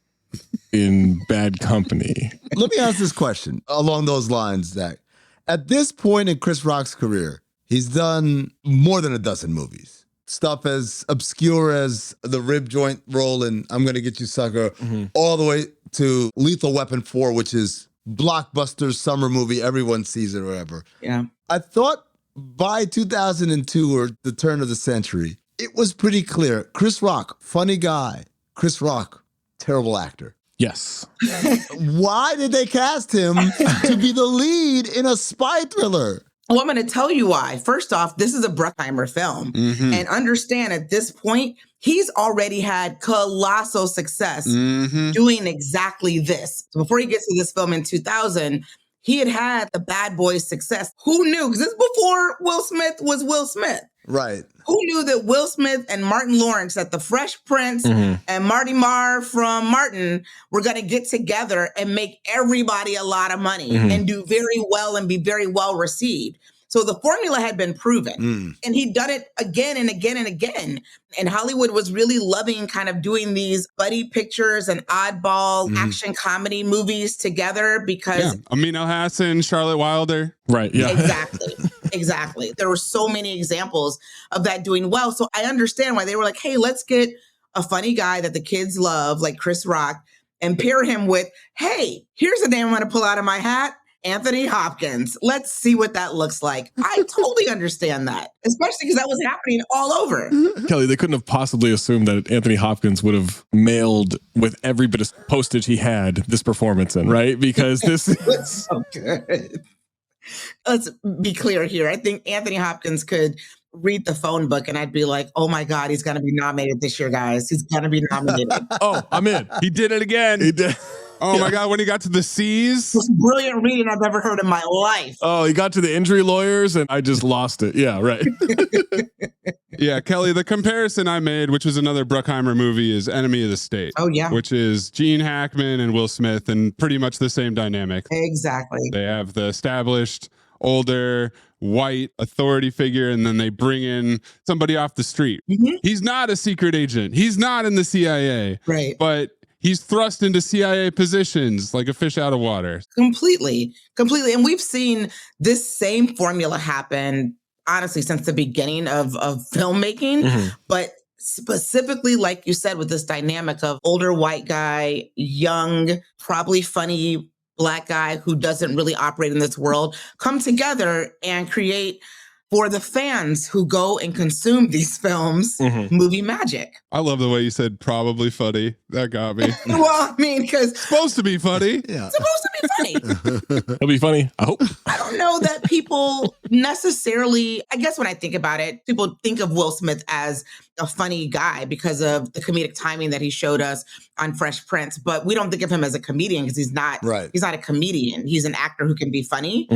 in Bad Company? Let me ask this question along those lines, Zach. At this point in Chris Rock's career, he's done more than a dozen movies. Stuff as obscure as the rib joint role in I'm Gonna Get You Sucker, all the way to Lethal Weapon 4, which is blockbuster summer movie. Everyone sees it or whatever. Yeah. I thought by 2002 or the turn of the century, it was pretty clear. Chris Rock, funny guy. Chris Rock, terrible actor. Yes. Why did they cast him to be the lead in a spy thriller? Well, I'm going to tell you why. First off, this is a Bruckheimer film. And understand at this point, he's already had colossal success doing exactly this. So before he gets to this film in 2000, he had the Bad Boys success. Who knew? Because this is before Will Smith was Will Smith. Right. Who knew that Will Smith and Martin Lawrence at The Fresh Prince and Marty Marr from Martin were going to get together and make everybody a lot of money and do very well and be very well received? So the formula had been proven, and he'd done it again and again and again. And Hollywood was really loving kind of doing these buddy pictures and oddball action comedy movies together because Amin Hassan, Charlotte Wilder. Right. Yeah. Exactly. There were so many examples of that doing well. So I understand why they were like, hey, let's get a funny guy that the kids love, like Chris Rock, and pair him with, hey, here's a name I'm going to pull out of my hat. Anthony Hopkins. Let's see what that looks like. I totally understand that, especially because that was happening all over. Kelley, they couldn't have possibly assumed that Anthony Hopkins would have mailed with every bit of postage he had this performance in, right? Because this is so good. Let's be clear here. I think Anthony Hopkins could read the phone book and I'd be like, oh my God, he's going to be nominated this year, guys. He's going to be nominated. Oh, I'm in. He did it again. He did. Oh my God, when he got to the C's. Most brilliant reading I've ever heard in my life. Oh, he got to the injury lawyers and I just lost it. Yeah, right. Yeah, Kelley, the comparison I made, which was another Bruckheimer movie, is Enemy of the State. Oh, yeah. Which is Gene Hackman and Will Smith, and pretty much the same dynamic. Exactly. They have the established, older, white authority figure, and then they bring in somebody off the street. Mm-hmm. He's not a secret agent. He's not in the CIA. Right. But he's thrust into CIA positions like a fish out of water. Completely. And we've seen this same formula happen, honestly, since the beginning of filmmaking. Mm-hmm. But specifically, like you said, with this dynamic of older white guy, young, probably funny Black guy who doesn't really operate in this world, come together and create, for the fans who go and consume these films, movie magic. I love the way you said probably funny. That got me. Well, I mean, because supposed to be funny. Yeah. Supposed to be funny. It'll be funny, I hope. I don't know that people necessarily, I guess when I think about it, people think of Will Smith as a funny guy because of the comedic timing that he showed us on Fresh Prince, but we don't think of him as a comedian because he's not a comedian. He's an actor who can be funny,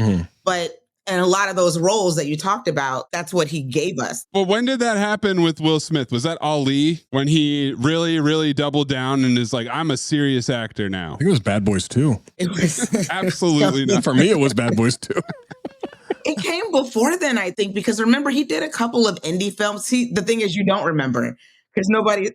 but and a lot of those roles that you talked about, that's what he gave us. Well, when did that happen with Will Smith? Was that Ali? When he really, really doubled down and is like, I'm a serious actor now? I think it was Bad Boys 2. It was absolutely not. For me, it was Bad Boys 2. It came before then, I think, because remember, he did a couple of indie films. The thing is, you don't remember. Because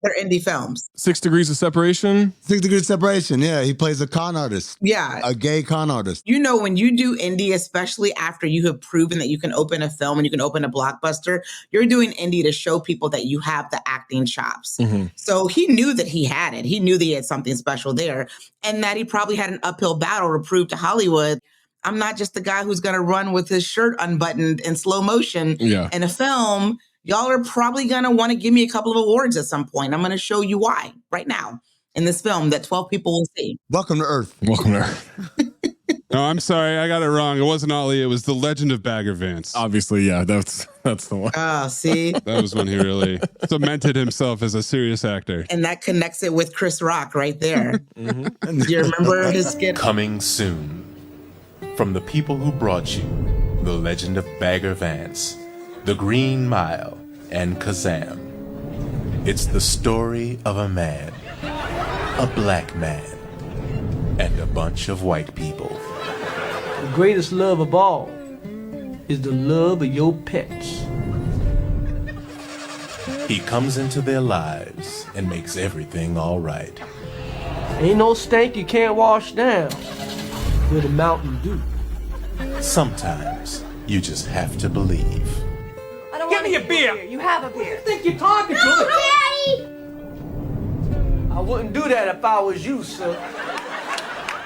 they're indie films. 6 Degrees of Separation? 6 Degrees of Separation, yeah. He plays a con artist. Yeah. A gay con artist. You know, when you do indie, especially after you have proven that you can open a film and you can open a blockbuster, you're doing indie to show people that you have the acting chops. So he knew that he had it. He knew that he had something special there and that he probably had an uphill battle to prove to Hollywood, I'm not just the guy who's going to run with his shirt unbuttoned in slow motion in a film. Y'all are probably going to want to give me a couple of awards at some point. I'm going to show you why right now in this film that 12 people will see. Welcome to Earth. Welcome to Earth. No, I'm sorry. I got it wrong. It wasn't Ali. It was The Legend of Bagger Vance. Obviously, yeah. That's the one. Oh, see? That was when he really cemented himself as a serious actor. And that connects it with Chris Rock right there. Do you remember his skit? Coming soon. From the people who brought you The Legend of Bagger Vance, The Green Mile, and Kazam. It's the story of a man, a black man, and a bunch of white people. The greatest love of all is the love of your pets. He comes into their lives and makes everything all right. Ain't no stank you can't wash down with a Mountain Dew. Sometimes you just have to believe. Give me a beer. You have a beer. Who you think you're talking to? Daddy! I wouldn't do that if I was you, sir.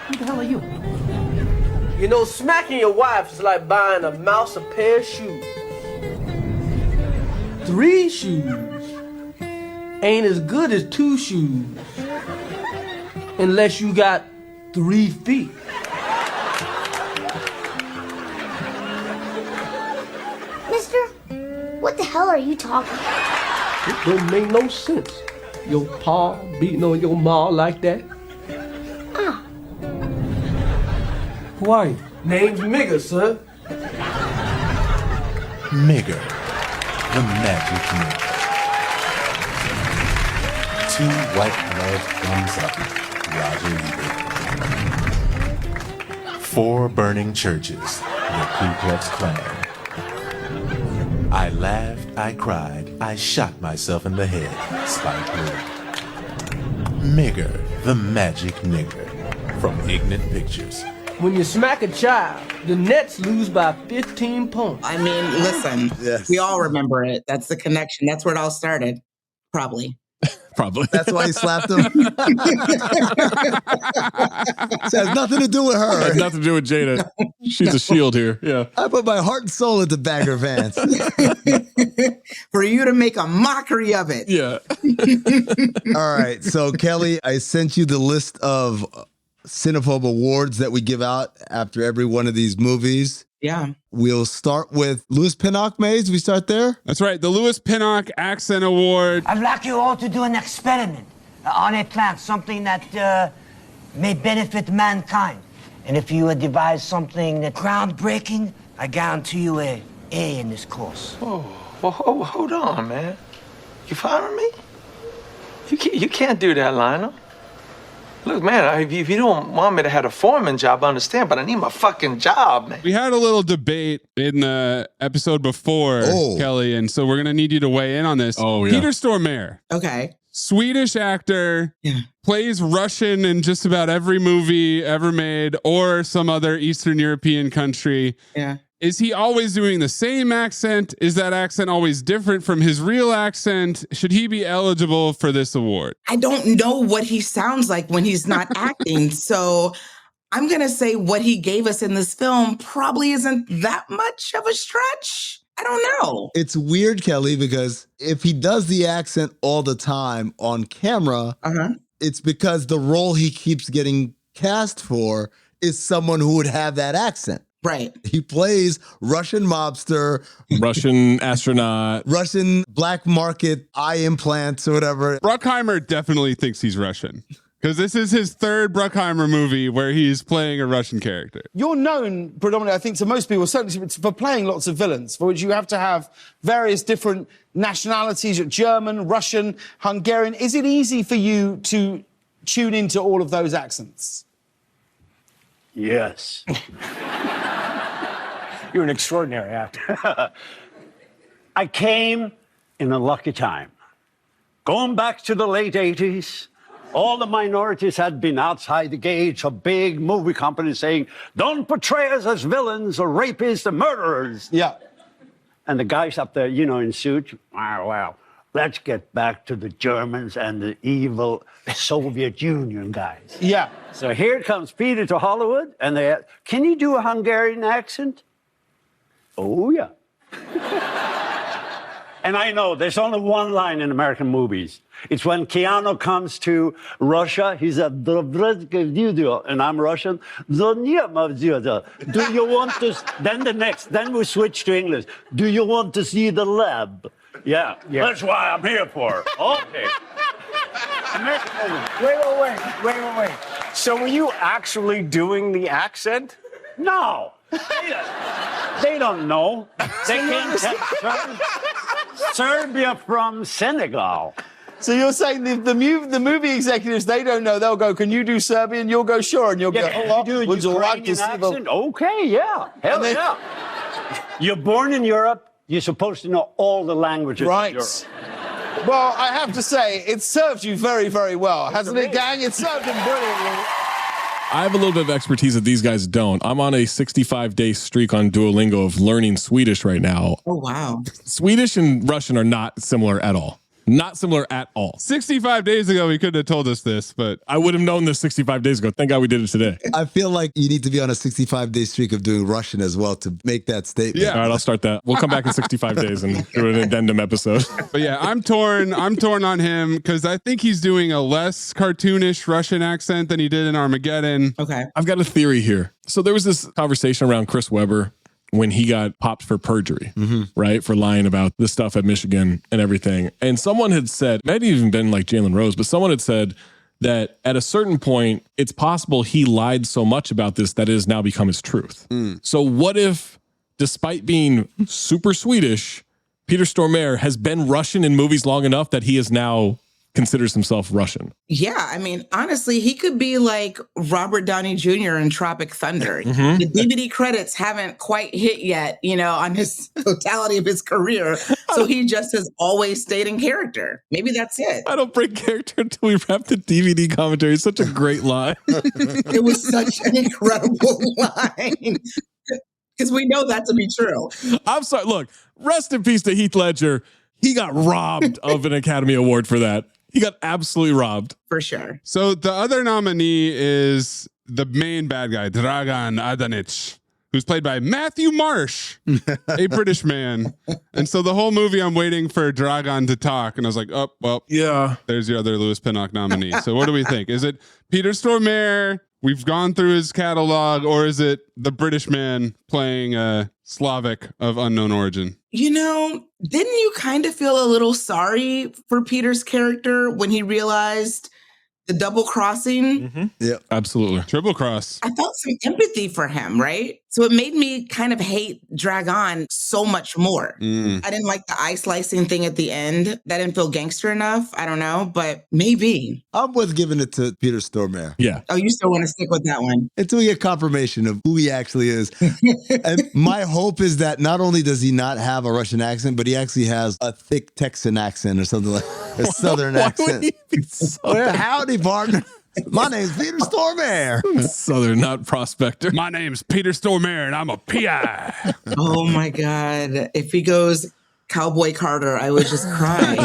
Who the hell are you? You know, smacking your wife is like buying a mouse a pair of shoes. 3 shoes ain't as good as 2 shoes unless you got 3 feet. Mister, what the hell are you talking about? It don't make no sense. Your pa beating on your ma like that. Ah. Who are you? Name's Migger, sir. Migger, the magic nigger. 2 white gloved thumbs up, Roger Ebert. 4 burning churches, the Ku Klux Klan. I laughed, I cried, I shot myself in the head, Spike Lee. Migger, the magic nigger, from Ignorant Pictures. When you smack a child, the Nets lose by 15 points. I mean, listen, we all remember it. That's the connection. That's where it all started, probably. Probably. That's why he slapped him. It has nothing to do with her. It has nothing to do with Jada. She's a shield here. Yeah. I put my heart and soul into Bagger Vance. For you to make a mockery of it. Yeah. All right. So, Kelley, I sent you the list of Cinephobe awards that we give out after every one of these movies. Yeah. We'll start with Louis Pinnock, Mays. We start there? That's right. The Louis Pinnock Accent Award. I'd like you all to do an experiment on a plant, something that may benefit mankind. And if you devise something that's groundbreaking, I guarantee you a A in this course. Oh, well, hold on, man. You firing me? You can't do that, Lionel. Look, man, if you don't want me to have a foreman job, I understand, but I need my fucking job, man. We had a little debate in the episode before, Kelly, and so we're going to need you to weigh in on this. Oh, yeah. Peter Stormare. Okay. Swedish actor, plays Russian in just about every movie ever made or some other Eastern European country. Yeah. Is he always doing the same accent? Is that accent always different from his real accent? Should he be eligible for this award? I don't know what he sounds like when he's not acting. So I'm going to say what he gave us in this film probably isn't that much of a stretch. I don't know. It's weird, Kelly, because if he does the accent all the time on camera, it's because the role he keeps getting cast for is someone who would have that accent. Right. He plays Russian mobster, Russian astronaut, Russian black market eye implants or whatever. Bruckheimer definitely thinks he's Russian because this is his third Bruckheimer movie where he's playing a Russian character. You're known predominantly, I think, to most people, certainly for playing lots of villains, for which you have to have various different nationalities, German, Russian, Hungarian. Is it easy for you to tune into all of those accents? Yes. You're an extraordinary actor. I came in a lucky time. Going back to the late 80s, all the minorities had been outside the gates of big movie companies saying, don't portray us as villains or rapists or murderers. Yeah. And the guys up there, in suits, wow, let's get back to the Germans and the evil Soviet Union guys. Yeah. So here comes Peter to Hollywood, and they ask, can you do a Hungarian accent? Oh, yeah. And I know there's only one line in American movies. It's when Keanu comes to Russia, he's a and I'm Russian. Do you want to, then we switch to English. Do you want to see the lab? Yeah. That's why I'm here for. Okay. Wait. So were you actually doing the accent? No. They don't know. They can't tell Serbia from Senegal. So you're saying the movie executives, they don't know. They'll go, can you do Serbian? You'll go, sure. And you'll go, oh, do a Ukrainian accent? Okay, yeah. Hell yeah. You're born in Europe. You're supposed to know all the languages right. of Europe. Well, I have to say, it served you very, very well. Hasn't it, gang? It served him brilliantly. I have a little bit of expertise that these guys don't. I'm on a 65-day streak on Duolingo of learning Swedish right now. Oh, wow. Swedish and Russian are not similar at all. Not similar at all. 65 days ago, he could have told us this, but I would have known this 65 days ago. Thank God we did it today. I feel like you need to be on a 65-day streak of doing Russian as well to make that statement. Yeah. All right, I'll start that. We'll come back in 65 days and do an addendum episode. But yeah, I'm torn on him because I think he's doing a less cartoonish Russian accent than he did in Armageddon. Okay. I've got a theory here. So there was this conversation around Chris Webber when he got popped for perjury, right? For lying about the stuff at Michigan and everything. And someone had said, might have even been like Jalen Rose, but someone had said that at a certain point, it's possible he lied so much about this that it has now become his truth. So what if, despite being super Swedish, Peter Stormare has been Russian in movies long enough that he is now considers himself Russian? Yeah, I mean, honestly, he could be like Robert Downey Jr. in Tropic Thunder. The DVD credits haven't quite hit yet, on his totality of his career. So he just has always stayed in character. Maybe that's it. I don't break character until we wrap the DVD commentary. It's such a great line. It was such an incredible line. Because we know that to be true. I'm sorry. Look, rest in peace to Heath Ledger. He got robbed of an Academy Award for that. He got absolutely robbed. For sure. So the other nominee is the main bad guy, Dragan Adanic. who's played by Matthew Marsh, a British man. And so the whole movie, I'm waiting for Dragon to talk. And I was like, oh, well, yeah, there's your other Lewis Pinnock nominee. So what do we think? Is it Peter Stormare? We've gone through his catalog, or is it the British man playing a Slavic of unknown origin? You know, didn't you kind of feel a little sorry for Peter's character when he realized the double crossing? Yeah, absolutely. Triple cross. I felt some empathy for him, right? So it made me kind of hate Dragon so much more. I didn't like the eye slicing thing at the end. That didn't feel gangster enough. I don't know, but maybe. I'm with giving it to Peter Stormare. Yeah. Oh, you still want to stick with that one? Until we get confirmation of who he actually is. And my hope is that not only does he not have a Russian accent, but he actually has a thick Texan accent or something like a Southern accent. Well, howdy, partner. My name's Peter Stormare. Southern, not prospector. My name's Peter Stormare, and I'm a PI. Oh my God. If he goes Cowboy Carter, I would just cry.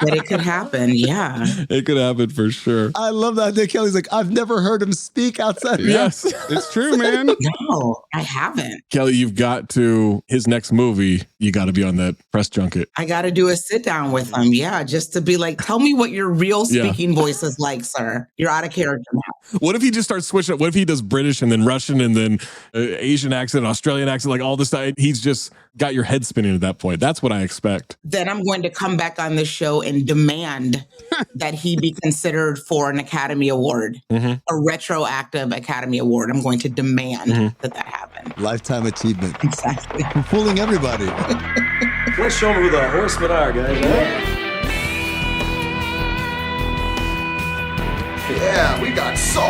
But it could happen. Yeah. It could happen for sure. I love that idea. Kelly's like, I've never heard him speak outside. Yes, it's true, man. No, I haven't. Kelly, you've got to, his next movie, you got to be on that press junket. I got to do a sit down with him. Yeah. Just to be like, tell me what your real speaking voice is like, sir. You're out of character now. What if he just starts switching up? What if he does British and then Russian and then Asian accent, Australian accent, like all this stuff? He's just got your head spinning at that point. That's what I expect. Then I'm going to come back on this show and demand that he be considered for an Academy Award, a retroactive Academy Award. I'm going to demand that happen. Lifetime achievement. Exactly. We're fooling everybody. Let's show them who the horsemen are, guys. Yeah, we got soul.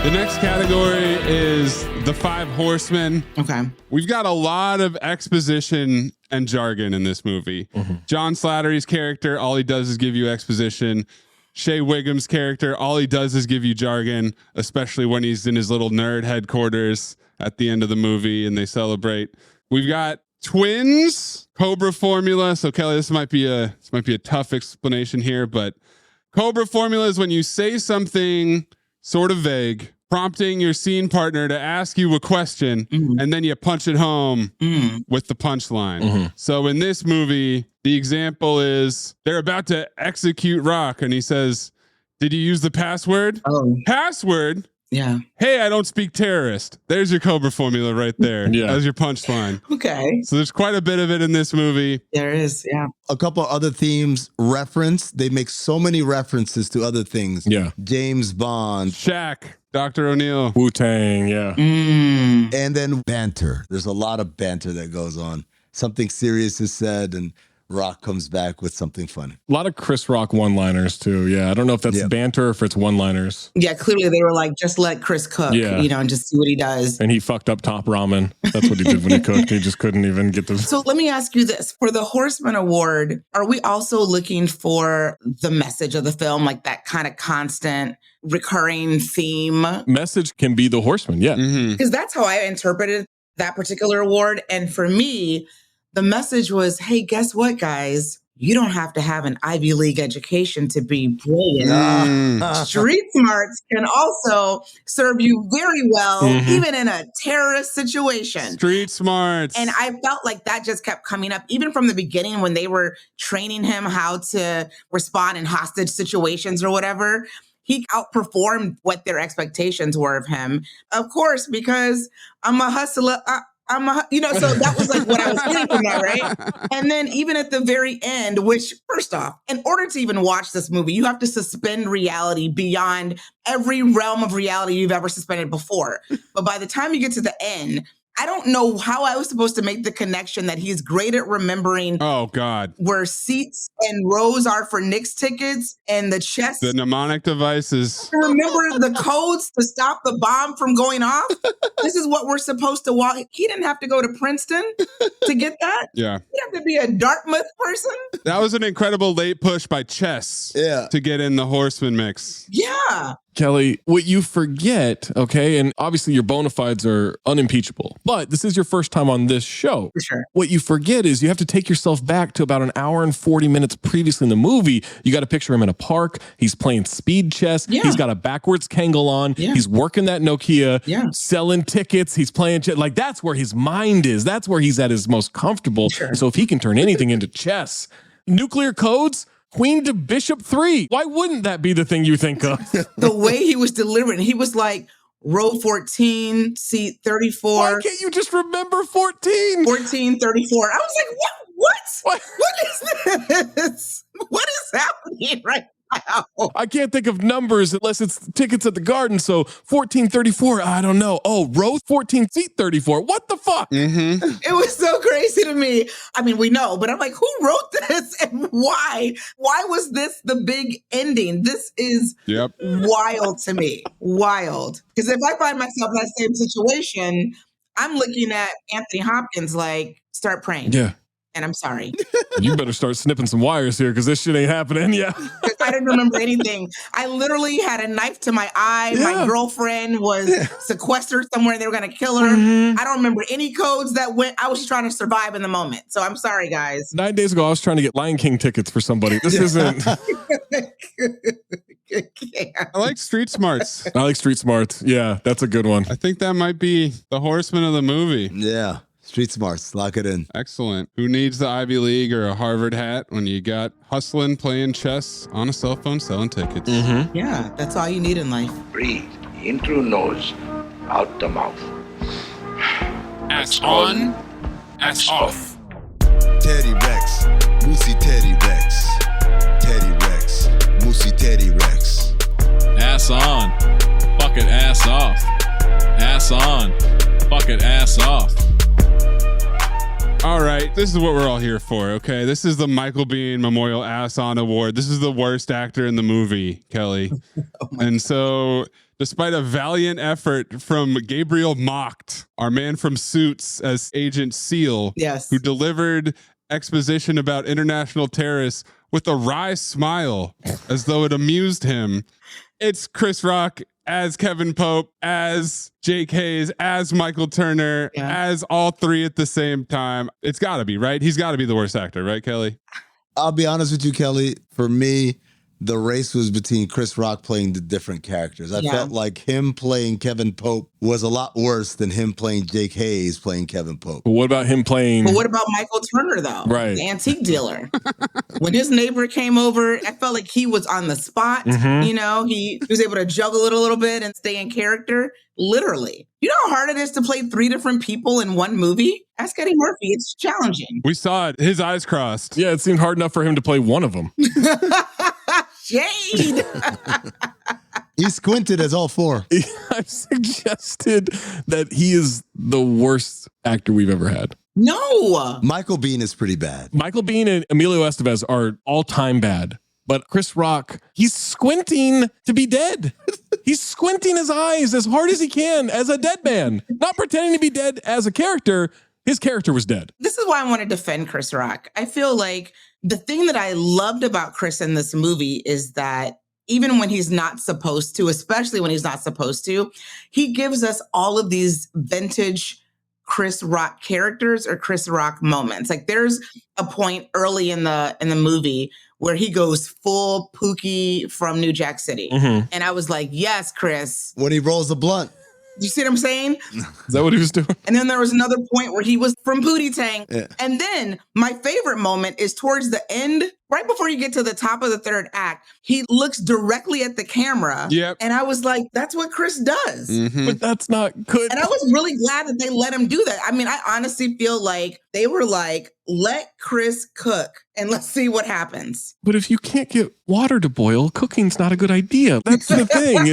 The next category is the 5 Horsemen. Okay. We've got a lot of exposition and jargon in this movie. John Slattery's character, all he does is give you exposition. Shea Whigham's character, all he does is give you jargon, especially when he's in his little nerd headquarters at the end of the movie and they celebrate. We've got twins, Cobra formula. So Kelly, this might be a tough explanation here, but Cobra formula is when you say something sort of vague, prompting your scene partner to ask you a question, and then you punch it home with the punchline. So in this movie, the example is they're about to execute Rock, and he says, "Did you use the password?" Oh. Password? Yeah. Hey, I don't speak terrorist. There's your Cobra formula right there. As your punchline. Okay. So there's quite a bit of it in this movie. There is, yeah. A couple other themes reference. They make so many references to other things. Yeah. James Bond. Shaq. Dr. O'Neill. Wu-Tang, yeah. And then banter. There's a lot of banter that goes on. Something serious is said and Rock comes back with something funny. A lot of Chris Rock one-liners too. Yeah, I don't know if that's banter or if it's one-liners. Yeah, clearly they were like, just let Chris cook, and just see what he does. And he fucked up Top Ramen. That's what he did when he cooked. He just couldn't even get the... So let me ask you this. For the Horseman Award, are we also looking for the message of the film, like that kind of constant recurring theme? Message can be the Horseman, yeah. Because that's how I interpreted that particular award. And for me, the message was, hey, guess what, guys? You don't have to have an Ivy League education to be brilliant. Street smarts can also serve you very well, even in a terrorist situation. Street smarts. And I felt like that just kept coming up, even from the beginning when they were training him how to respond in hostage situations or whatever. He outperformed what their expectations were of him. Of course, because I'm a hustler. So that was like what I was getting from that, right? And then even at the very end, which first off, in order to even watch this movie, you have to suspend reality beyond every realm of reality you've ever suspended before. But by the time you get to the end, I don't know how I was supposed to make the connection that he's great at remembering. Oh, God. Where seats and rows are for Knicks tickets and the chess. The mnemonic devices. Remember the codes to stop the bomb from going off? This is what we're supposed to walk. He didn't have to go to Princeton to get that. Yeah. He have to be a Dartmouth person. That was an incredible late push by Chess to get in the Horseman mix. Yeah. Yeah. Kelley, what you forget, okay, and obviously your bona fides are unimpeachable, but this is your first time on this show. For sure. What you forget is you have to take yourself back to about an hour and 40 minutes previously in the movie. You got to picture him in a park. He's playing speed chess. Yeah. He's got a backwards Kangol on. Yeah. He's working that Nokia, Yeah. selling tickets. He's playing chess. Like, that's where his mind is. That's where he's at his most comfortable. Sure. So if he can turn anything into chess, nuclear codes, Queen to Bishop 3. Why wouldn't that be the thing you think of? The way he was delivering, he was like, row 14, seat 34. Why can't you just remember 14? 14, 34. I was like, what is this? What is happening right now? I can't think of numbers unless it's tickets at the Garden. So 1434, I don't know. Oh, row 14, seat 34. What the fuck? Mm-hmm. It was so crazy to me. I mean, we know, but I'm like, who wrote this and why? Why was this the big ending? This is wild to me. Wild. Because if I find myself in that same situation, I'm looking at Anthony Hopkins like, start praying. Yeah. And I'm sorry. You better start snipping some wires here because this shit ain't happening. Yeah. Because I didn't remember anything. I literally had a knife to my eye. Yeah. My girlfriend was sequestered somewhere and they were going to kill her. I don't remember any codes that went. I was just trying to survive in the moment. So I'm sorry, guys. 9 days ago, I was trying to get Lion King tickets for somebody. This isn't. I like Street Smarts. I like Street Smarts. Yeah, that's a good one. I think that might be the horseman of the movie. Yeah. Street Smarts, lock it in. Excellent. Who needs the Ivy League or a Harvard hat when you got hustling, playing chess on a cell phone, selling tickets? Yeah, that's all you need in life. Breathe in through nose, out the mouth. Ass on, ass off. Teddy Rex, Moosey Teddy Rex. Teddy Rex, Moosey Teddy Rex. Ass on, fuck it, ass off. Ass on, fuck it, ass off. All right, this is what we're all here for, okay? This is the Michael Biehn Memorial Ass On Award. This is the worst actor in the movie, Kelley. And so, despite a valiant effort from Gabriel Macht, our man from Suits as Agent Seal, yes, who delivered exposition about international terrorists with a wry smile as though it amused him, it's Chris Rock as Kevin Pope, as Jake Hayes, as Michael Turner, as all three at the same time. It's got to be, right? He's got to be the worst actor, right, Kelley? I'll be honest with you, Kelley. For me, the race was between Chris Rock playing the different characters. I felt like him playing Kevin Pope was a lot worse than him playing Jake Hayes playing Kevin Pope. But what about him playing? But what about Michael Turner, though? Right. The antique dealer. When his neighbor came over, I felt like he was on the spot. You know, he was able to juggle it a little bit and stay in character. Literally. You know how hard it is to play three different people in one movie? Ask Eddie Murphy. It's challenging. We saw it. His eyes crossed. Yeah, it seemed hard enough for him to play one of them. Jade. He squinted as all four. I've suggested that he is the worst actor we've ever had. No. Michael Biehn is pretty bad. Michael Biehn and Emilio Estevez are all-time bad. But Chris Rock, he's squinting to be dead. He's squinting his eyes as hard as he can as a dead man. Not pretending to be dead as a character. His character was dead. This is why I want to defend Chris Rock. I feel like the thing that I loved about Chris in this movie is that even when he's not supposed to, especially when he's not supposed to, he gives us all of these vintage Chris Rock characters or Chris Rock moments. Like there's a point early in the movie where he goes full Pookie from New Jack City. And I was like, yes, Chris. When he rolls the blunt. You see what I'm saying? Is that what he was doing? And then there was another point where he was from Pootie Tang. Yeah. And then my favorite moment is towards the end, right before you get to the top of the third act, he looks directly at the camera. Yep. And I was like, that's what Chris does. But that's not good. And I was really glad that they let him do that. I mean, I honestly feel like they were like, let Chris cook and let's see what happens. But if you can't get water to boil, cooking's not a good idea. That's the thing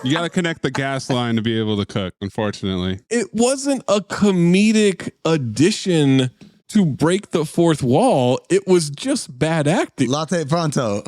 You got to connect the gas line to be able to cook, unfortunately. It wasn't a comedic addition to break the fourth wall. It was just bad acting. Latte pronto.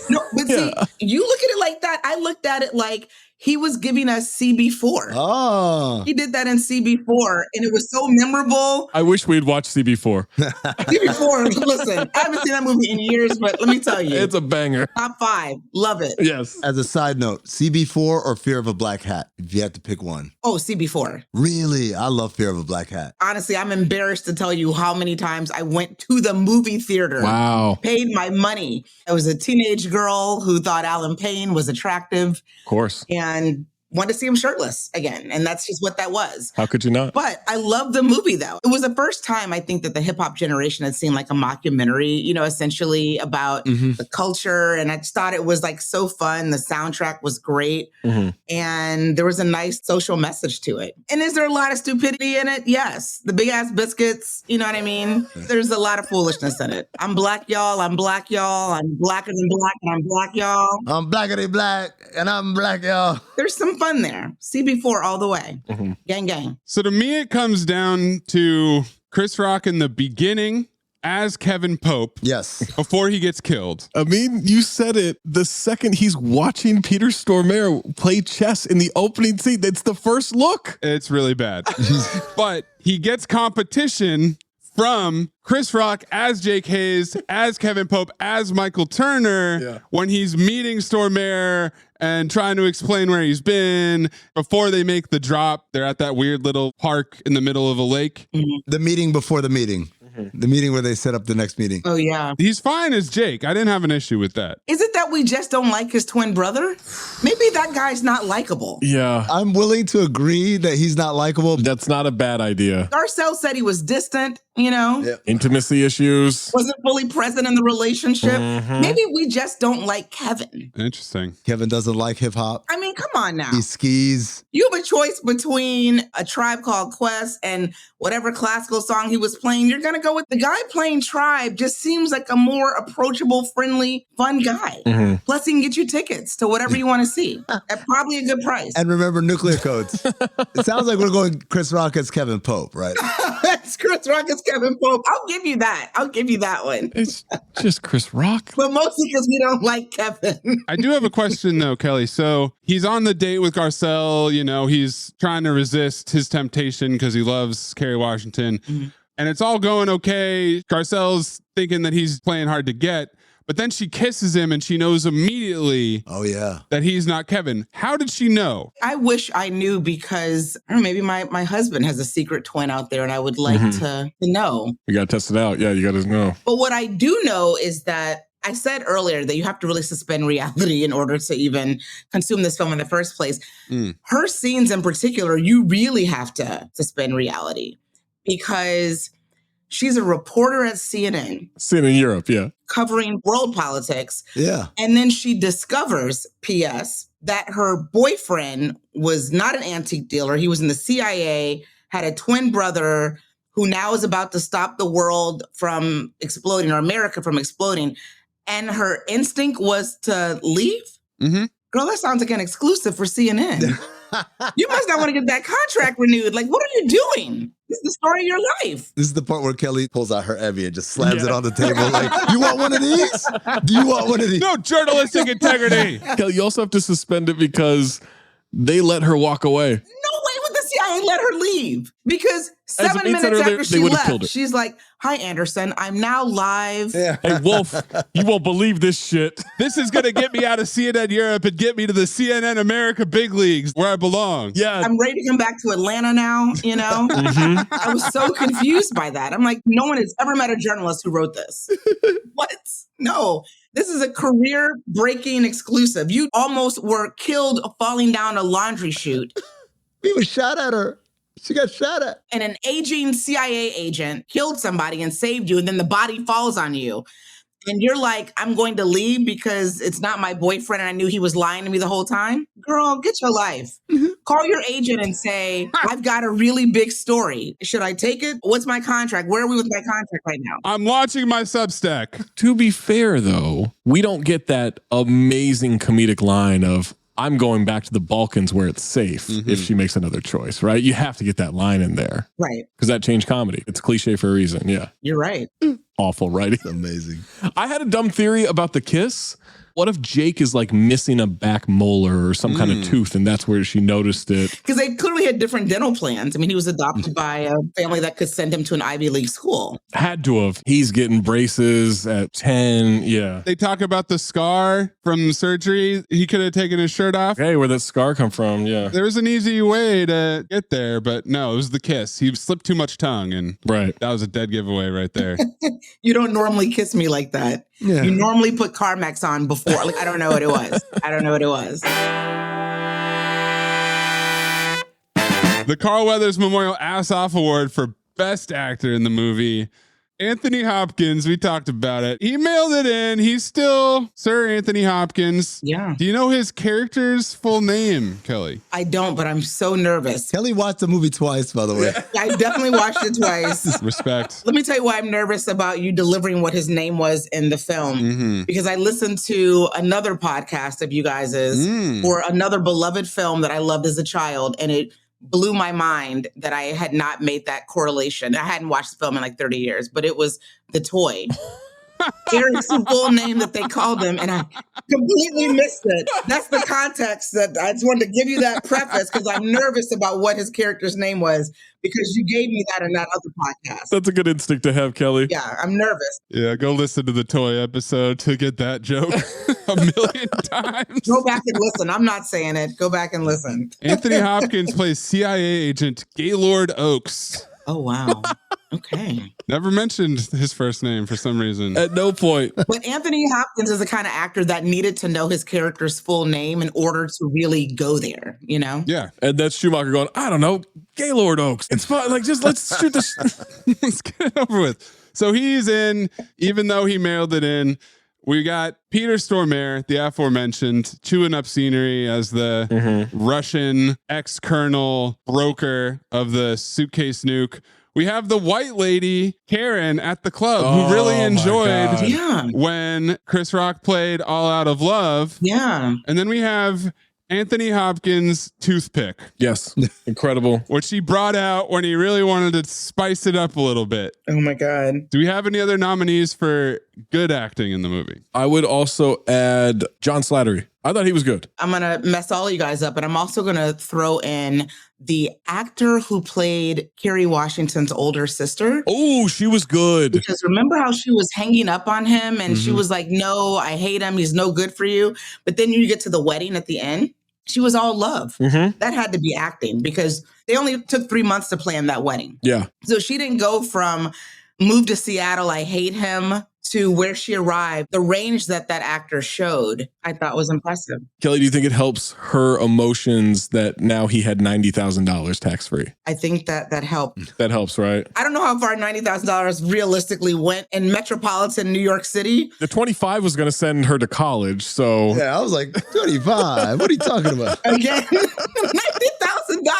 No, but see, you look at it like that. I looked at it like He was giving us CB4. Oh. He did that in CB4, and it was so memorable. I wish we'd watched CB4. CB4, listen, I haven't seen that movie in years, but let me tell you. It's a banger. Top 5. Love it. Yes. As a side note, CB4 or Fear of a Black Hat, if you had to pick one. Oh, CB4. Really? I love Fear of a Black Hat. Honestly, I'm embarrassed to tell you how many times I went to the movie theater. Wow. Paid my money. I was a teenage girl who thought Alan Payne was attractive. Of course. And wanted to see him shirtless again. And that's just what that was. How could you not? But I love the movie, though. It was the first time I think that the hip hop generation had seen like a mockumentary, you know, essentially about the culture. And I just thought it was like so fun. The soundtrack was great. And there was a nice social message to it. And is there a lot of stupidity in it? Yes. The big ass biscuits, you know what I mean? There's a lot of foolishness in it. I'm black, y'all. I'm black, y'all. I'm blacker than black, and I'm black, y'all. I'm blackity black, and I'm black, y'all. There's some fun there. CB4 all the way. Gang, gang. So to me, it comes down to Chris Rock in the beginning as Kevin Pope. Yes. Before he gets killed. I mean, you said it. The second he's watching Peter Stormare play chess in the opening scene, that's the first look. It's really bad. But he gets competition from Chris Rock as Jake Hayes, as Kevin Pope, as Michael Turner, when he's meeting Stormare and trying to explain where he's been before they make the drop. They're at that weird little park in the middle of a lake. The meeting before the meeting. The meeting where they set up the next meeting. Oh, yeah. He's fine as Jake. I didn't have an issue with that. Is it that we just don't like his twin brother? Maybe that guy's not likable. Yeah. I'm willing to agree that he's not likable. That's not a bad idea. Garcelle said he was distant, you know? Intimacy issues. Wasn't fully present in the relationship. Maybe we just don't like Kevin. Interesting. Kevin doesn't like hip hop. I mean, come on now. He skis. You have a choice between A Tribe Called Quest and whatever classical song he was playing. You're going to go with the guy playing Tribe. Just seems like a more approachable, friendly, fun guy. Plus, he can get you tickets to whatever you want to see at probably a good price. And remember nuclear codes. It sounds like we're going Chris Rock as Kevin Pope, right? That's Chris Rock as Kevin Pope. I'll give you that. I'll give you that one. It's just Chris Rock. But mostly because we don't like Kevin. I do have a question though, Kelley. So he's on the date with Garcelle, you know, he's trying to resist his temptation because he loves Kerry Washington. And it's all going okay. Garcelle's thinking that he's playing hard to get. But then she kisses him and she knows immediately that he's not Kevin. How did she know? I wish I knew because I don't know, maybe my husband has a secret twin out there and I would like to know. You got to test it out. Yeah, you got to know. But what I do know is that I said earlier that you have to really suspend reality in order to even consume this film in the first place. Her scenes in particular, you really have to suspend reality because she's a reporter at CNN. CNN Europe, yeah. Covering world politics. Yeah. And then she discovers, P.S., that her boyfriend was not an antique dealer. He was in the CIA, had a twin brother who now is about to stop the world from exploding or America from exploding. And her instinct was to leave? Girl, that sounds like an exclusive for CNN. You must not want to get that contract renewed. Like, what are you doing? This is the story of your life. This is the part where Kelley pulls out her Evie and just slams it on the table like, you want one of these? Do you want one of these? No journalistic integrity. Kelley, you also have to suspend it because they let her walk away. No way would the CIA let her leave. Because 7 minutes after she left, she's like, hi, Anderson, I'm now live. Hey, Wolf, you won't believe this shit. This is going to get me out of CNN Europe and get me to the CNN America big leagues where I belong. Yeah. I'm ready to come back to Atlanta now, you know? I was so confused by that. I'm like, no one has ever met a journalist who wrote this. What? No. This is a career-breaking exclusive. You almost were killed falling down a laundry chute. We were shot at her. She got shot at. And an aging CIA agent killed somebody and saved you, and then the body falls on you. And you're like, I'm going to leave because it's not my boyfriend and I knew he was lying to me the whole time? Girl, get your life. Call your agent and say, I've got a really big story. Should I take it? What's my contract? Where are we with my contract right now? I'm launching my Substack. To be fair, though, we don't get that amazing comedic line of, I'm going back to the Balkans where it's safe if she makes another choice, right? You have to get that line in there. Right. Because that changed comedy. It's cliche for a reason. Yeah. You're right. Awful writing. Amazing. I had a dumb theory about the kiss. What if Jake is like missing a back molar or some kind of tooth, and that's where she noticed it? Because they clearly had different dental plans. I mean, he was adopted by a family that could send him to an Ivy League school. Had to have. He's getting braces at 10. Yeah. They talk about the scar from surgery. He could have taken his shirt off. Hey, where'd that scar come from? Yeah. There was an easy way to get there, but no, it was the kiss. He slipped too much tongue, and that was a dead giveaway right there. You don't normally kiss me like that. Yeah. You normally put Carmex on before. Like, I don't know what it was. The Carl Weathers Memorial Ass Off Award for Best Actor in the movie. Anthony Hopkins, we talked about it. He mailed it in. He's still Sir Anthony Hopkins. Yeah. Do you know his character's full name, Kelley? I don't, but I'm so nervous. Kelley watched the movie twice, by the way. I definitely watched it twice. Respect. Let me tell you why I'm nervous about you delivering what his name was in the film. Because I listened to another podcast of you guys's for another beloved film that I loved as a child, and it blew my mind that I had not made that correlation. I hadn't watched the film in like 30 years, but it was The Toy. Eric's full name that they called him, and I completely missed it. That's the context that I just wanted to give you that preface because I'm nervous about what his character's name was because you gave me that in that other podcast. That's a good instinct to have, Kelley. Yeah, I'm nervous. Yeah, go listen to the Toy episode to get that joke a million times. Go back and listen. I'm not saying it. Go back and listen. Anthony Hopkins plays CIA agent Gaylord Oakes. Oh, wow. Okay. Never mentioned his first name for some reason. At no point. But Anthony Hopkins is the kind of actor that needed to know his character's full name in order to really go there, you know? Yeah. And that's Schumacher going, I don't know, Gaylord Oakes. It's fine. Like, just let's shoot this. Let's get it over with. So he's in, even though he mailed it in. We got Peter Stormare, the aforementioned, chewing up scenery as the Russian ex-colonel broker of the suitcase nuke. We have the white lady, Karen, at the club, who really enjoyed when Chris Rock played All Out of Love. Yeah. And then we have Anthony Hopkins' toothpick. Yes. Incredible. Which he brought out when he really wanted to spice it up a little bit. Oh my God. Do we have any other nominees for good acting in the movie? I would also add John Slattery. I thought he was good. I'm going to mess all you guys up, but I'm also going to throw in the actor who played Kerry Washington's older sister. Oh, she was good. Because remember how she was hanging up on him and she was like, no, I hate him. He's no good for you. But then you get to the wedding at the end. She was all love. That had to be acting because they only took 3 months to plan that wedding. Yeah. So she didn't go from move to Seattle, I hate him, to where she arrived. The range that actor showed, I thought was impressive. Kelley, do you think it helps her emotions that now he had $90,000 tax-free? I think that helped. That helps, right? I don't know how far $90,000 realistically went in metropolitan New York City. The 25 was going to send her to college, so... Yeah, I was like, 25? What are you talking about? Again, $90,000?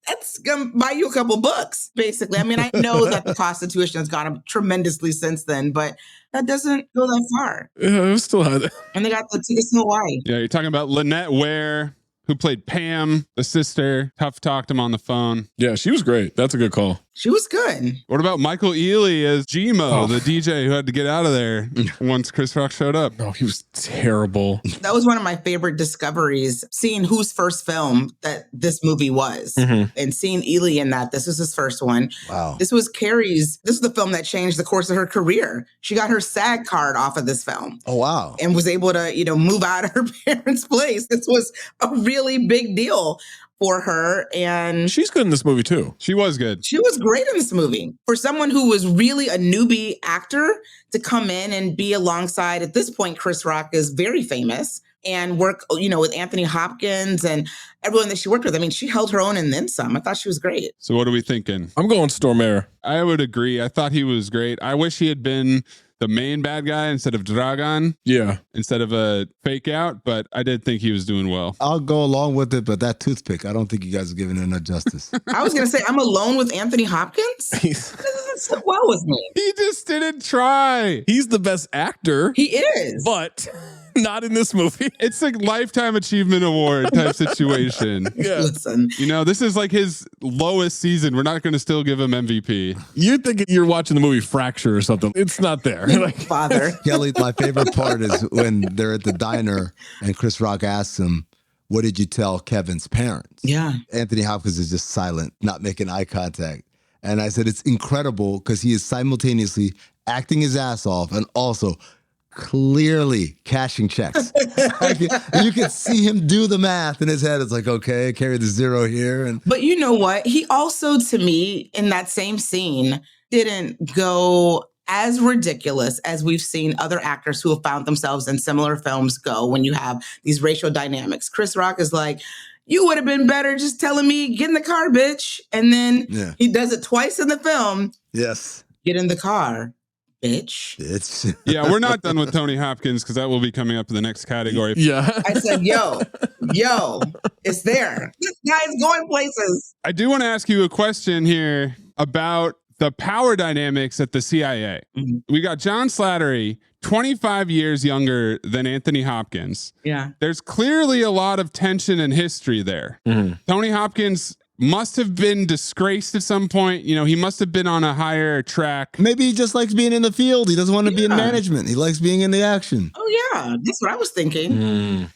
That's going to buy you a couple books, basically. I mean, I know that the cost of tuition has gone up tremendously since then, but that doesn't go that far. Yeah, it was still high. And they got the tickets to Hawaii. Yeah, you're talking about Lynette Ware, who played Pam, the sister. Tough talked him on the phone. Yeah, she was great. That's a good call. She was good. What about Michael Ealy as G-Mo, the DJ who had to get out of there once Chris Rock showed up? Oh, he was terrible. That was one of my favorite discoveries, seeing whose first film that this movie was and seeing Ealy in that. This was his first one. Wow. This was Carrie's. This is the film that changed the course of her career. She got her SAG card off of this film. Oh, wow. And was able to, move out of her parents' place. This was a really big deal for her. And she's good in this movie too. She was good. She was great in this movie. For someone who was really a newbie actor to come in and be alongside, at this point, Chris Rock is very famous and work, with Anthony Hopkins and everyone that she worked with. I mean, she held her own and then some. I thought she was great. So what are we thinking? I'm going Stormare. I would agree. I thought he was great. I wish he had been the main bad guy instead of Dragan. Yeah. Instead of a fake out, but I did think he was doing well. I'll go along with it, but that toothpick, I don't think you guys are giving it enough justice. I was going to say, I'm alone with Anthony Hopkins? That doesn't sit well with me. He just didn't try. He's the best actor. He is. But Not in this movie. It's a Lifetime Achievement Award type situation. Yeah. Listen, You know, this is like his lowest season. We're not going to still give him MVP. You think you're watching the movie Fracture or something. It's not there. Like, father. Kelly, my favorite part is when they're at the diner and Chris Rock asks him, what did you tell Kevin's parents? Yeah. Anthony Hopkins is just silent, not making eye contact. And I said, it's incredible because he is simultaneously acting his ass off and also clearly cashing checks. And you can see him do the math in his head. It's like, okay, carry the zero here. And But you know what? He also, to me, in that same scene, didn't go as ridiculous as we've seen other actors who have found themselves in similar films go when you have these racial dynamics. Chris Rock is like, you would have been better just telling me, get in the car, bitch. And then he does it twice in the film. Yes. Get in the car, bitch. Bitch. Yeah, we're not done with Tony Hopkins because that will be coming up in the next category. Yeah. I said, yo, it's there. This guy's going places. I do want to ask you a question here about the power dynamics at the CIA. We got John Slattery, 25 years younger than Anthony Hopkins. Yeah. There's clearly a lot of tension and history there. Tony Hopkins must have been disgraced at some point. You know, he must have been on a higher track. Maybe he just likes being in the field. He doesn't want to be in management. He likes being in the action. Oh, yeah. That's what I was thinking.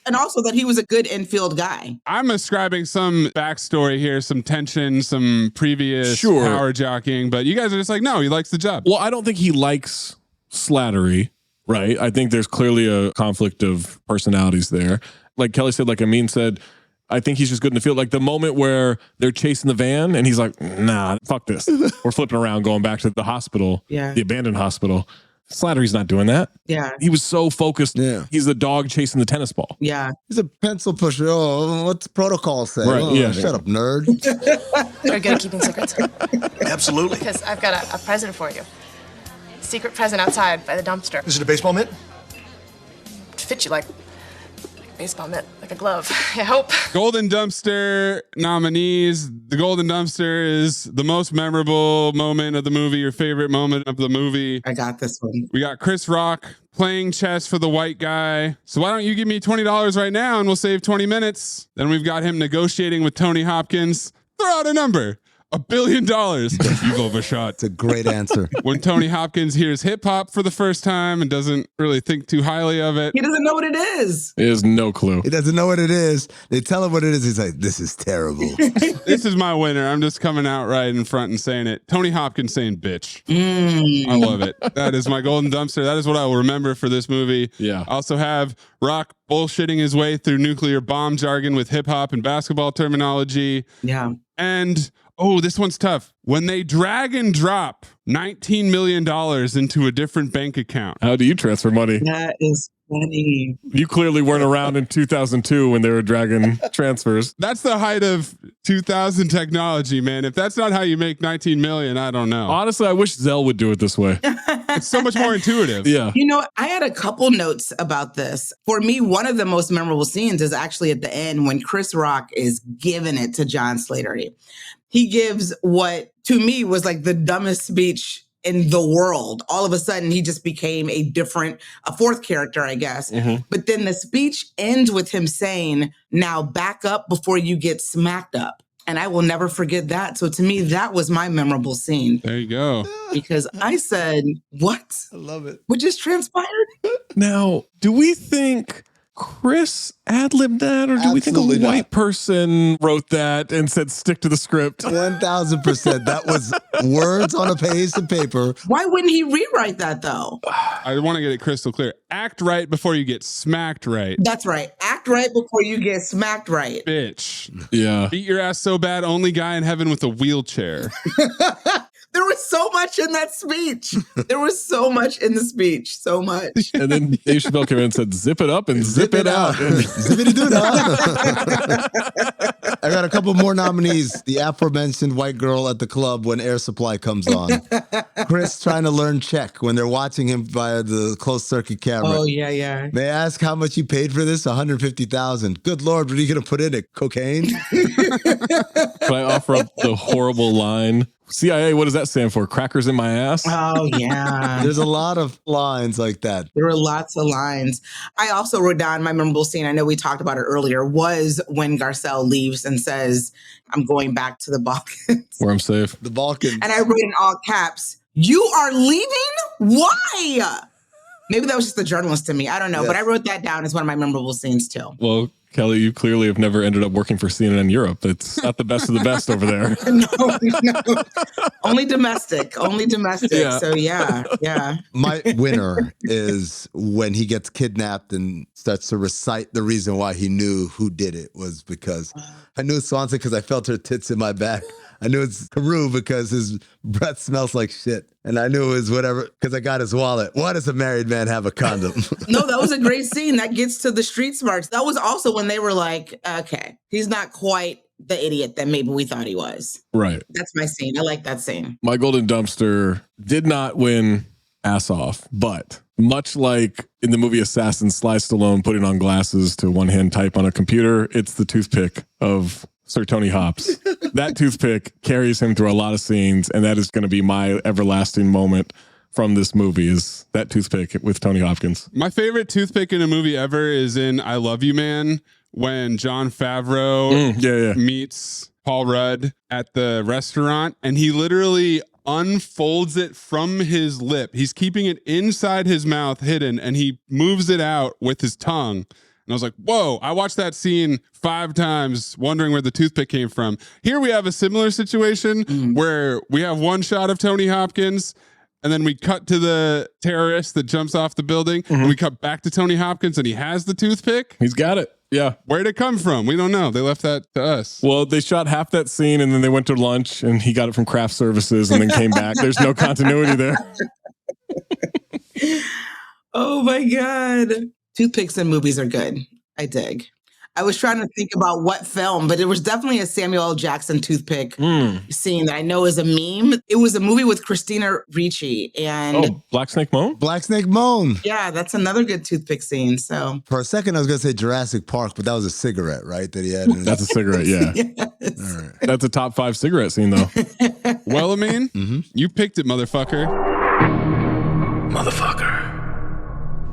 And also that he was a good infield guy. I'm ascribing some backstory here, some tension, some previous power jockeying, but you guys are just like, no, he likes the job. Well, I don't think he likes Slattery, right? I think there's clearly a conflict of personalities there. Like Kelly said, like Amin said, I think he's just good in the field. Like the moment where they're chasing the van and he's like, nah, fuck this. We're flipping around, going back to the hospital, the abandoned hospital. Slattery's not doing that. Yeah. He was so focused. Yeah. He's the dog chasing the tennis ball. Yeah. He's a pencil pusher. Oh, what's protocol say? Right, Oh, yeah. Shut up, nerd. You're good at keeping secrets? Absolutely. Because I've got a present for you. Secret present outside by the dumpster. Is it a baseball mitt? To fit you like a baseball mitt, like a glove, I hope. Golden Dumpster nominees. The Golden Dumpster is the most memorable moment of the movie, your favorite moment of the movie. I got this one. We got Chris Rock playing chess for the white guy. So why don't you give me $20 right now and we'll save 20 minutes. Then we've got him negotiating with Tony Hopkins. Throw out a number. $1 billion. You've overshot. It's a great answer. When Tony Hopkins hears hip hop for the first time and doesn't really think too highly of it. He doesn't know what it is. He has no clue. He doesn't know what it is. They tell him what it is. He's like, this is terrible. This is my winner. I'm just coming out right in front and saying it. Tony Hopkins saying bitch. I love it. That is my Golden Dumpster. That is what I will remember for this movie. Yeah. I also have Rock bullshitting his way through nuclear bomb jargon with hip hop and basketball terminology. Yeah. And oh, this one's tough. When they drag and drop $19 million into a different bank account. How do you transfer money? That is funny. You clearly weren't around in 2002 when they were dragging transfers. That's the height of 2000 technology, man. If that's not how you make 19 million, I don't know. Honestly, I wish Zelle would do it this way. It's so much more intuitive. Yeah. You know, I had a couple notes about this. For me, one of the most memorable scenes is actually at the end when Chris Rock is giving it to John Slattery. He gives what to me was like the dumbest speech in the world. All of a sudden, he just became a fourth character, I guess. But then the speech ends with him saying, now back up before you get smacked up. And I will never forget that. So to me, that was my memorable scene. There you go. Because I said, what? I love it. What just transpired? Now, do we think Chris ad-libbed that, or do we think a white person wrote that and said stick to the script? 1000%. That was words on a piece of paper. Why wouldn't he rewrite that though? I want to get it crystal clear. Act right before you get smacked right. That's right. Act right before you get smacked right. Bitch. Yeah. Beat your ass so bad, only guy in heaven with a wheelchair. There was so much in that speech. There was so much in the speech. So much. And then Dave Chappelle came in and said, zip it up and zip it out. Zippity-doo-dah. I got a couple more nominees. The aforementioned white girl at the club when Air Supply comes on. Chris trying to learn Czech when they're watching him via the closed circuit camera. Oh, yeah. May I ask how much you paid for this? $150,000. Good Lord, what are you going to put in it? Cocaine? Can I offer up the horrible line CIA, what does that stand for? Crackers in my ass? Oh, yeah. There's a lot of lines like that. There were lots of lines. I also wrote down my memorable scene. I know we talked about it earlier, was when Garcelle leaves and says, I'm going back to the Balkans. Where I'm safe. The Balkans. And I wrote in all caps, you are leaving? Why? Maybe that was just the journalist to me. I don't know. Yes. But I wrote that down as one of my memorable scenes too. Well, Kelley, you clearly have never ended up working for CNN Europe. It's not the best of the best over there. No. Only domestic. Yeah. So yeah. My winner is when he gets kidnapped and starts to recite the reason why he knew who did it was because I knew Swanson because I felt her tits in my back. I knew it's Carew because his breath smells like shit. And I knew it was whatever because I got his wallet. Why does a married man have a condom? No, that was a great scene. That gets to the street smarts. That was also when they were like, okay, he's not quite the idiot that maybe we thought he was. Right. That's my scene. I like that scene. My golden dumpster did not win ass off, but much like in the movie Assassin, Sly Stallone putting on glasses to one-hand type on a computer, it's the toothpick of Sir Tony Hopps. That toothpick carries him through a lot of scenes, and that is going to be my everlasting moment from this movie is that toothpick with Tony Hopkins. My favorite toothpick in a movie ever is in I Love You, Man, when Jon Favreau meets Paul Rudd at the restaurant, and he literally unfolds it from his lip. He's keeping it inside his mouth hidden, and he moves it out with his tongue. And I was like, whoa, I watched that scene 5 times wondering where the toothpick came from. Here we have a similar situation where we have one shot of Tony Hopkins and then we cut to the terrorist that jumps off the building and we cut back to Tony Hopkins and he has the toothpick. He's got it. Yeah. Where'd it come from? We don't know. They left that to us. Well, they shot half that scene and then they went to lunch and he got it from craft services and then came back. There's no continuity there. Oh my God. Toothpicks in movies are good. I dig. I was trying to think about what film, but it was definitely a Samuel L. Jackson toothpick scene that I know is a meme. It was a movie with Christina Ricci and Black Snake Moan? Black Snake Moan. Yeah, that's another good toothpick scene. So For a second, I was going to say Jurassic Park, but that was a cigarette, right? That he had. That's a cigarette, yeah. Yes. All right. That's a top 5 cigarette scene, though. Well, Amin, you picked it, motherfucker. Motherfucker.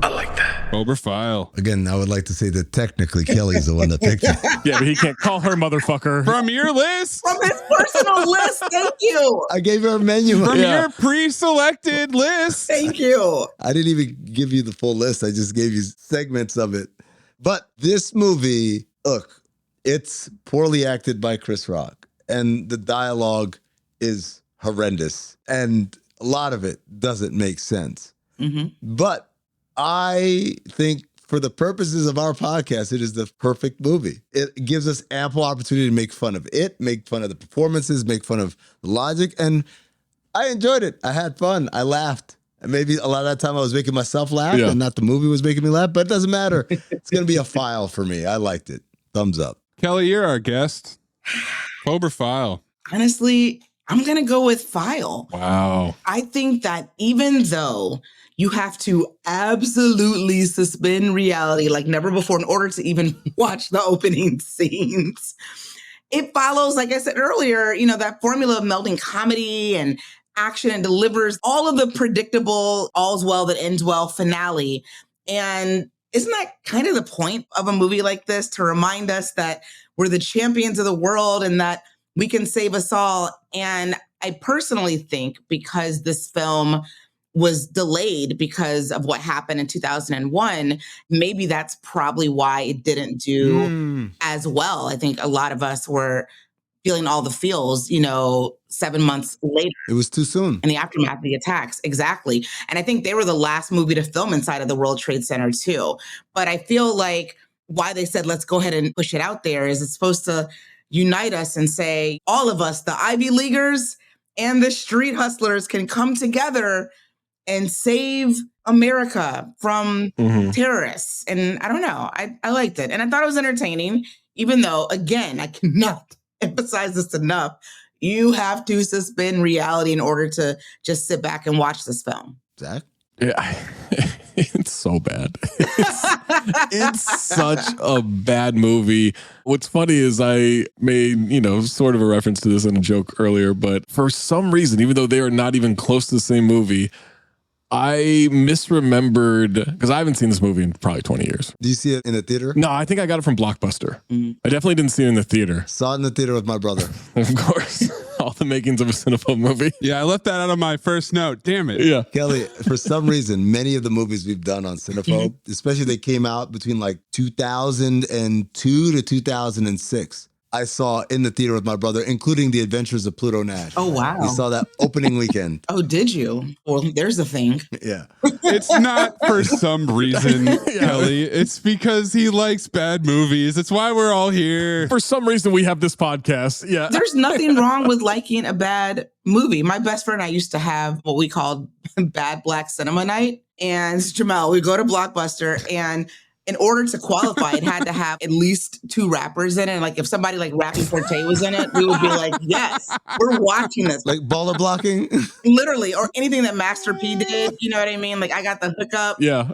I like that. Cobra File. Again, I would like to say that technically Kelley's the one that picked it. Yeah, but he can't call her motherfucker. From your list. From his personal list. Thank you. I gave her a menu. From your pre-selected list. Thank you. I didn't even give you the full list. I just gave you segments of it. But this movie, look, it's poorly acted by Chris Rock. And the dialogue is horrendous. And a lot of it doesn't make sense. But I think for the purposes of our podcast, it is the perfect movie. It gives us ample opportunity to make fun of it, make fun of the performances, make fun of the logic. And I enjoyed it. I had fun. I laughed. And maybe a lot of that time I was making myself laugh and not the movie was making me laugh, but it doesn't matter. It's going to be a file for me. I liked it. Thumbs up. Kelley, you're our guest. Cobra File. Honestly, I'm going to go with File. Wow. I think that even though you have to absolutely suspend reality like never before in order to even watch the opening scenes, it follows, like I said earlier, that formula of melding comedy and action and delivers all of the predictable all's well that ends well finale. And isn't that kind of the point of a movie like this, to remind us that we're the champions of the world and that we can save us all? And I personally think because this film was delayed because of what happened in 2001, maybe that's probably why it didn't do as well. I think a lot of us were feeling all the feels, 7 months later. It was too soon. In the aftermath of the attacks. Exactly. And I think they were the last movie to film inside of the World Trade Center too. But I feel like why they said, let's go ahead and push it out there is it's supposed to unite us and say, all of us, the Ivy Leaguers and the street hustlers, can come together and save America from terrorists. And I don't know, I liked it. And I thought it was entertaining, even though, again, I cannot emphasize this enough. You have to suspend reality in order to just sit back and watch this film. Zach? Yeah. It's so bad. It's such a bad movie. What's funny is I made, sort of a reference to this in a joke earlier, but for some reason, even though they are not even close to the same movie, I misremembered, because I haven't seen this movie in probably 20 years. Do you see it in the theater? No, I think I got it from Blockbuster. I definitely didn't see it in the theater. Saw it in the theater with my brother. Of course. All the makings of a Cinephobe movie. Yeah, I left that out of my first note. Damn it. Yeah. Kelly, for some reason, many of the movies we've done on Cinephobe, especially they came out between like 2002 to 2006. I saw in the theater with my brother, including The Adventures of Pluto Nash. Oh, wow. We saw that opening weekend. Oh, did you? Well, there's a thing. Yeah. It's not for some reason, Kelly. It's because he likes bad movies. It's why we're all here. For some reason, we have this podcast. Yeah. There's nothing wrong with liking a bad movie. My best friend and I used to have what we called Bad Black Cinema Night. And Jamel, we go to Blockbuster, and in order to qualify, it had to have at least 2 rappers in it. Like if somebody like Rappy Forte was in it, we would be like, yes, we're watching this. Like baller blocking? Literally, or anything that Master P did. You know what I mean? Like I got the hookup. Yeah.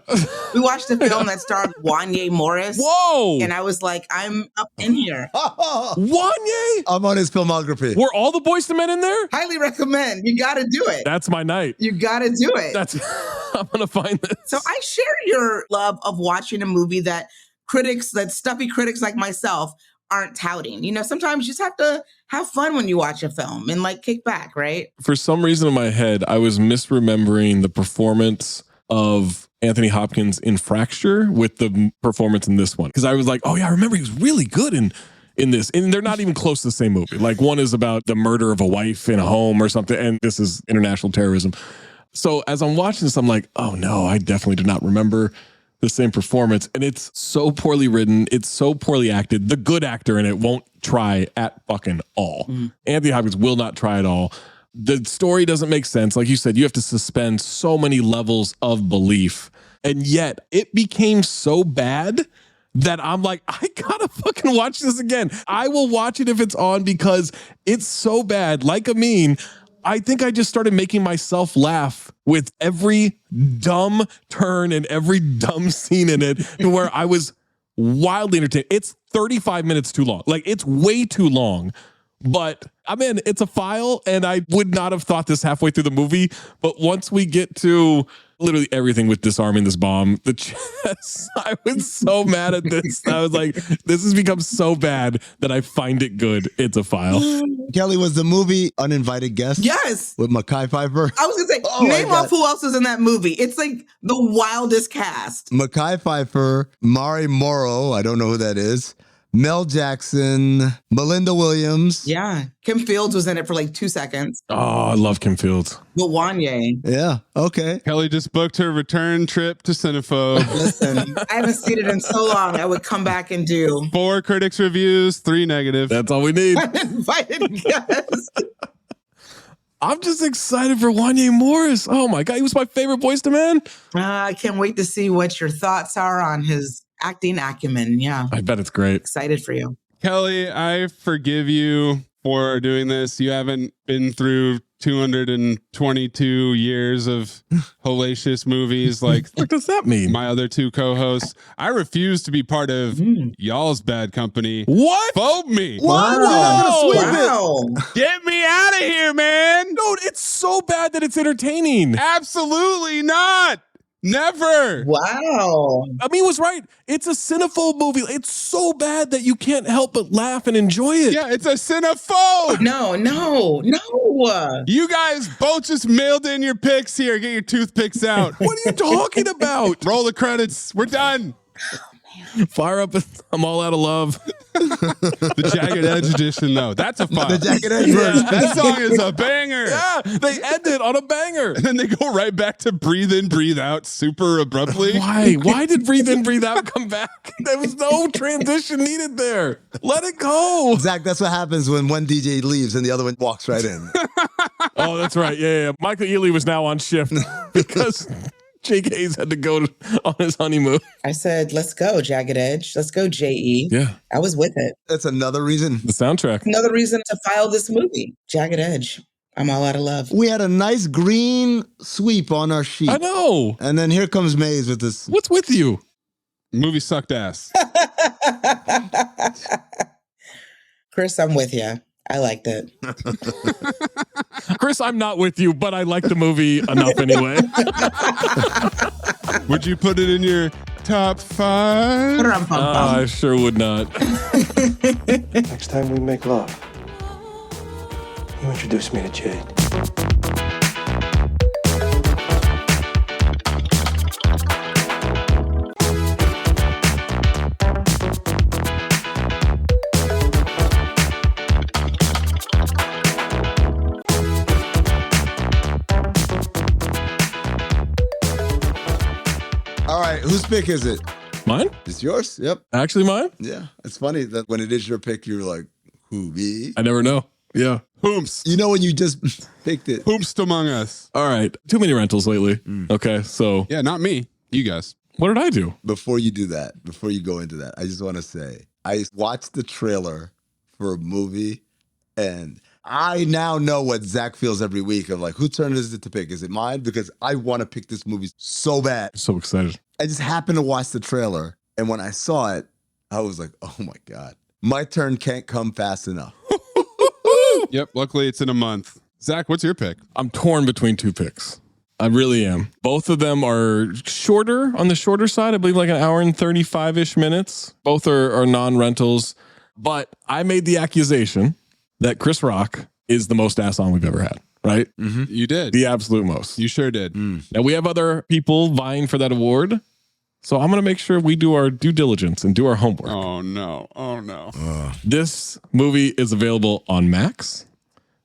We watched a film that starred Wanye Morris. Whoa. And I was like, I'm up in here. Wanye? I'm on his filmography. Were all the Boyz II Men in there? Highly recommend. You got to do it. That's my night. You got to do it. I'm going to find this. So I share your love of watching a movie that stuffy critics like myself aren't touting. Sometimes you just have to have fun when you watch a film and like kick back, right? For some reason in my head, I was misremembering the performance of Anthony Hopkins in Fracture with the performance in this one. Because I was like, oh yeah, I remember he was really good in this. And they're not even close to the same movie. Like one is about the murder of a wife in a home or something. And this is international terrorism. So as I'm watching this, I'm like, oh no, I definitely do not remember the same performance. And it's so poorly written. It's so poorly acted. The good actor in it won't try at fucking all. Anthony Hopkins will not try at all. The story doesn't make sense. Like you said, you have to suspend so many levels of belief. And yet it became so bad that I'm like, I gotta fucking watch this again. I will watch it if it's on because it's so bad. Like Amin, I think I just started making myself laugh with every dumb turn and every dumb scene in it to where I was wildly entertained. It's 35 minutes too long. Like it's way too long, but I mean, it's a file and I would not have thought this halfway through the movie. But once we get to literally everything with disarming this bomb, the chess, I was so mad at this. I was like, this has become so bad that I find it good. It's a file. Kelly, was the movie Uninvited Guest? Yes. With Mekhi Phifer? I was going to say, name off who else was in that movie. It's like the wildest cast. Mekhi Phifer, Mari Morrow, I don't know who that is, Mel Jackson, Melinda Williams. Yeah. Kim Fields was in it for like 2 seconds. Oh, I love Kim Fields. But Wanye. Yeah, okay. Kelly just booked her return trip to Cinephobe. Listen, I haven't seen it in so long. I would come back and do 4 critics reviews, 3 negative. That's all we need. Uninvited guest. I'm just excited for Wanye Morris. Oh my God, he was my favorite Boyz II Man. I can't wait to see what your thoughts are on his acting acumen. Yeah. I bet it's great. Excited for you. Kelly, I forgive you for doing this. You haven't been through 222 years of hellacious movies like what does that mean? My other 2 co-hosts. I refuse to be part of y'all's bad company. What? Phobe me. Wow. Get me out of here, man. Dude, it's so bad that it's entertaining. Absolutely not. Never. Wow. Amin was right. It's a cinephobe movie. It's so bad that you can't help but laugh and enjoy it. Yeah, it's a cinephobe. No. You guys both just mailed in your picks here. Get your toothpicks out. What are you talking about? Roll the credits. We're done. Fire up. I'm all out of love. The Jagged Edge edition, though. That's a fire. The Jagged Edge version. That song is a banger. Yeah, they end it on a banger. And then they go right back to Breathe In, Breathe Out super abruptly. Why? Why did Breathe In, Breathe Out come back? There was no transition needed there. Let it go. Zach, that's what happens when one DJ leaves and the other one walks right in. Oh, that's right. Yeah. Michael Ealy was now on shift because Jake Hayes had to go on his honeymoon. I said, let's go, Jagged Edge. Let's go, J.E. Yeah. I was with it. That's another reason. The soundtrack. Another reason to file this movie, Jagged Edge. I'm all out of love. We had a nice green sweep on our sheet. I know. And then here comes Maze with this. What's with you? Movie sucked ass. Chris, I'm with you. I liked it. Chris, I'm not with you, but I like the movie enough anyway. Would you put it in your top 5? I sure would not. Next time we make love, you introduce me to Jade. All right, whose pick is it? Mine? It's yours? Yep. Actually mine? Yeah. It's funny that when it is your pick, you're like, who, me? I never know. Yeah. Whomst. You know when you just picked it. Whomst among us. All right. Too many rentals lately. Okay, so. Yeah, not me. You guys. What did I do? Before you do that, before you go into that, I just want to say, I watched the trailer for a movie, and I now know what Zach feels every week of like, whose turn is it to pick? Is it mine? Because I want to pick this movie so bad. So excited. I just happened to watch the trailer, and when I saw it, I was like, oh my God. My turn can't come fast enough. Yep, luckily it's in a month. Zach, what's your pick? I'm torn between two picks. I really am. Both of them are shorter, on the shorter side. I believe like an hour and 35-ish minutes. Both are non-rentals. But I made the accusation that Chris Rock is the most ass on we've ever had, right? Mm-hmm. You did. The absolute most. You sure did. Now, we have other people vying for that award. So I'm going to make sure we do our due diligence and do our homework. Oh, no. Oh, no. This movie is available on Max.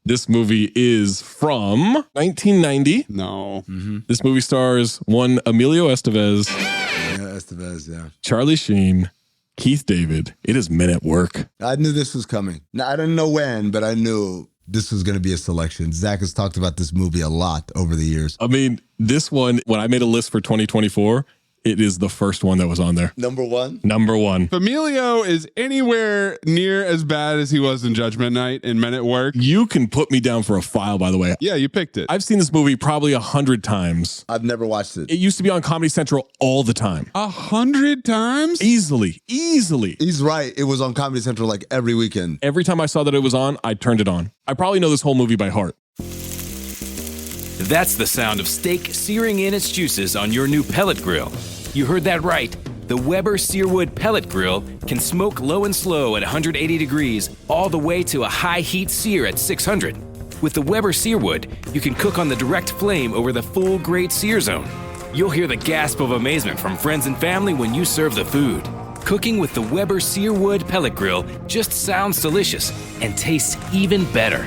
This movie is from 1990. No. This movie stars one Emilio Estevez. Yeah, Estevez, yeah. Charlie Sheen, Keith David. It is Men at Work. I knew this was coming. Now, I didn't know when, but I knew this was going to be a selection. Zach has talked about this movie a lot over the years. I mean, this one, when I made a list for 2024, it is the first one that was on there. Number one? Number one. If Emilio is anywhere near as bad as he was in Judgment Night in Men at Work. You can put me down for a file, by the way. Yeah, you picked it. I've seen this movie probably 100 times. I've never watched it. It used to be on Comedy Central all the time. 100 times? Easily. He's right. It was on Comedy Central like every weekend. Every time I saw that it was on, I turned it on. I probably know this whole movie by heart. That's the sound of steak searing in its juices on your new pellet grill. You heard that right. The Weber Searwood Pellet Grill can smoke low and slow at 180 degrees all the way to a high heat sear at 600. With the Weber Searwood, you can cook on the direct flame over the full grade sear zone. You'll hear the gasp of amazement from friends and family when you serve the food. Cooking with the Weber Searwood Pellet Grill just sounds delicious and tastes even better.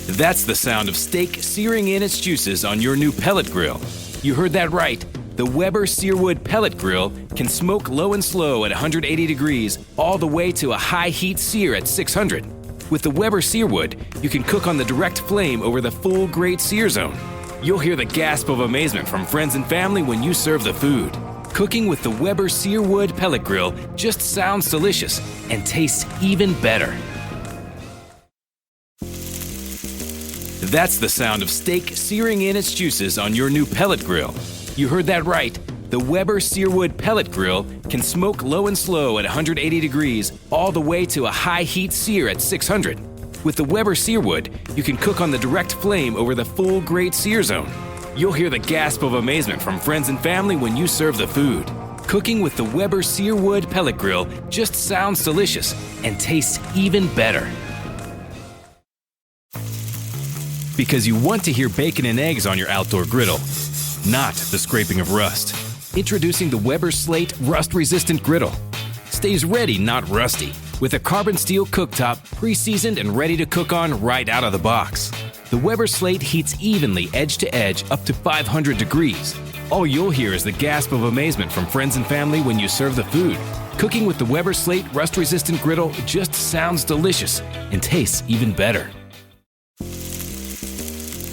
That's the sound of steak searing in its juices on your new pellet grill. You heard that right. The Weber Searwood Pellet Grill can smoke low and slow at 180 degrees all the way to a high heat sear at 600. With the Weber Searwood, you can cook on the direct flame over the full grade sear zone. You'll hear the gasp of amazement from friends and family when you serve the food. Cooking with the Weber Searwood Pellet Grill just sounds delicious and tastes even better. That's the sound of steak searing in its juices on your new pellet grill. You heard that right. The Weber Searwood Pellet Grill can smoke low and slow at 180 degrees all the way to a high heat sear at 600. With the Weber Searwood, you can cook on the direct flame over the full grade sear zone. You'll hear the gasp of amazement from friends and family when you serve the food. Cooking with the Weber Searwood Pellet Grill just sounds delicious and tastes even better. Because you want to hear bacon and eggs on your outdoor griddle, not the scraping of rust. Introducing the Weber Slate Rust-Resistant Griddle. Stays ready, not rusty, with a carbon steel cooktop pre-seasoned and ready to cook on right out of the box. The Weber Slate heats evenly edge to edge up to 500 degrees. All you'll hear is the gasp of amazement from friends and family when you serve the food. Cooking with the Weber Slate Rust-Resistant Griddle just sounds delicious and tastes even better.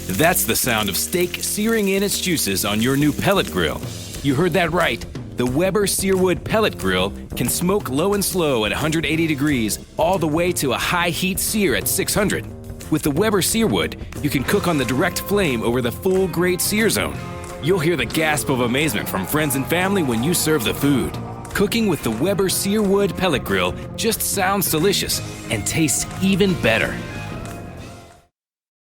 That's the sound of steak searing in its juices on your new pellet grill. You heard that right. The Weber Searwood Pellet Grill can smoke low and slow at 180 degrees all the way to a high heat sear at 600. With the Weber Searwood, you can cook on the direct flame over the full grate sear zone. You'll hear the gasp of amazement from friends and family when you serve the food. Cooking with the Weber Searwood Pellet Grill just sounds delicious and tastes even better.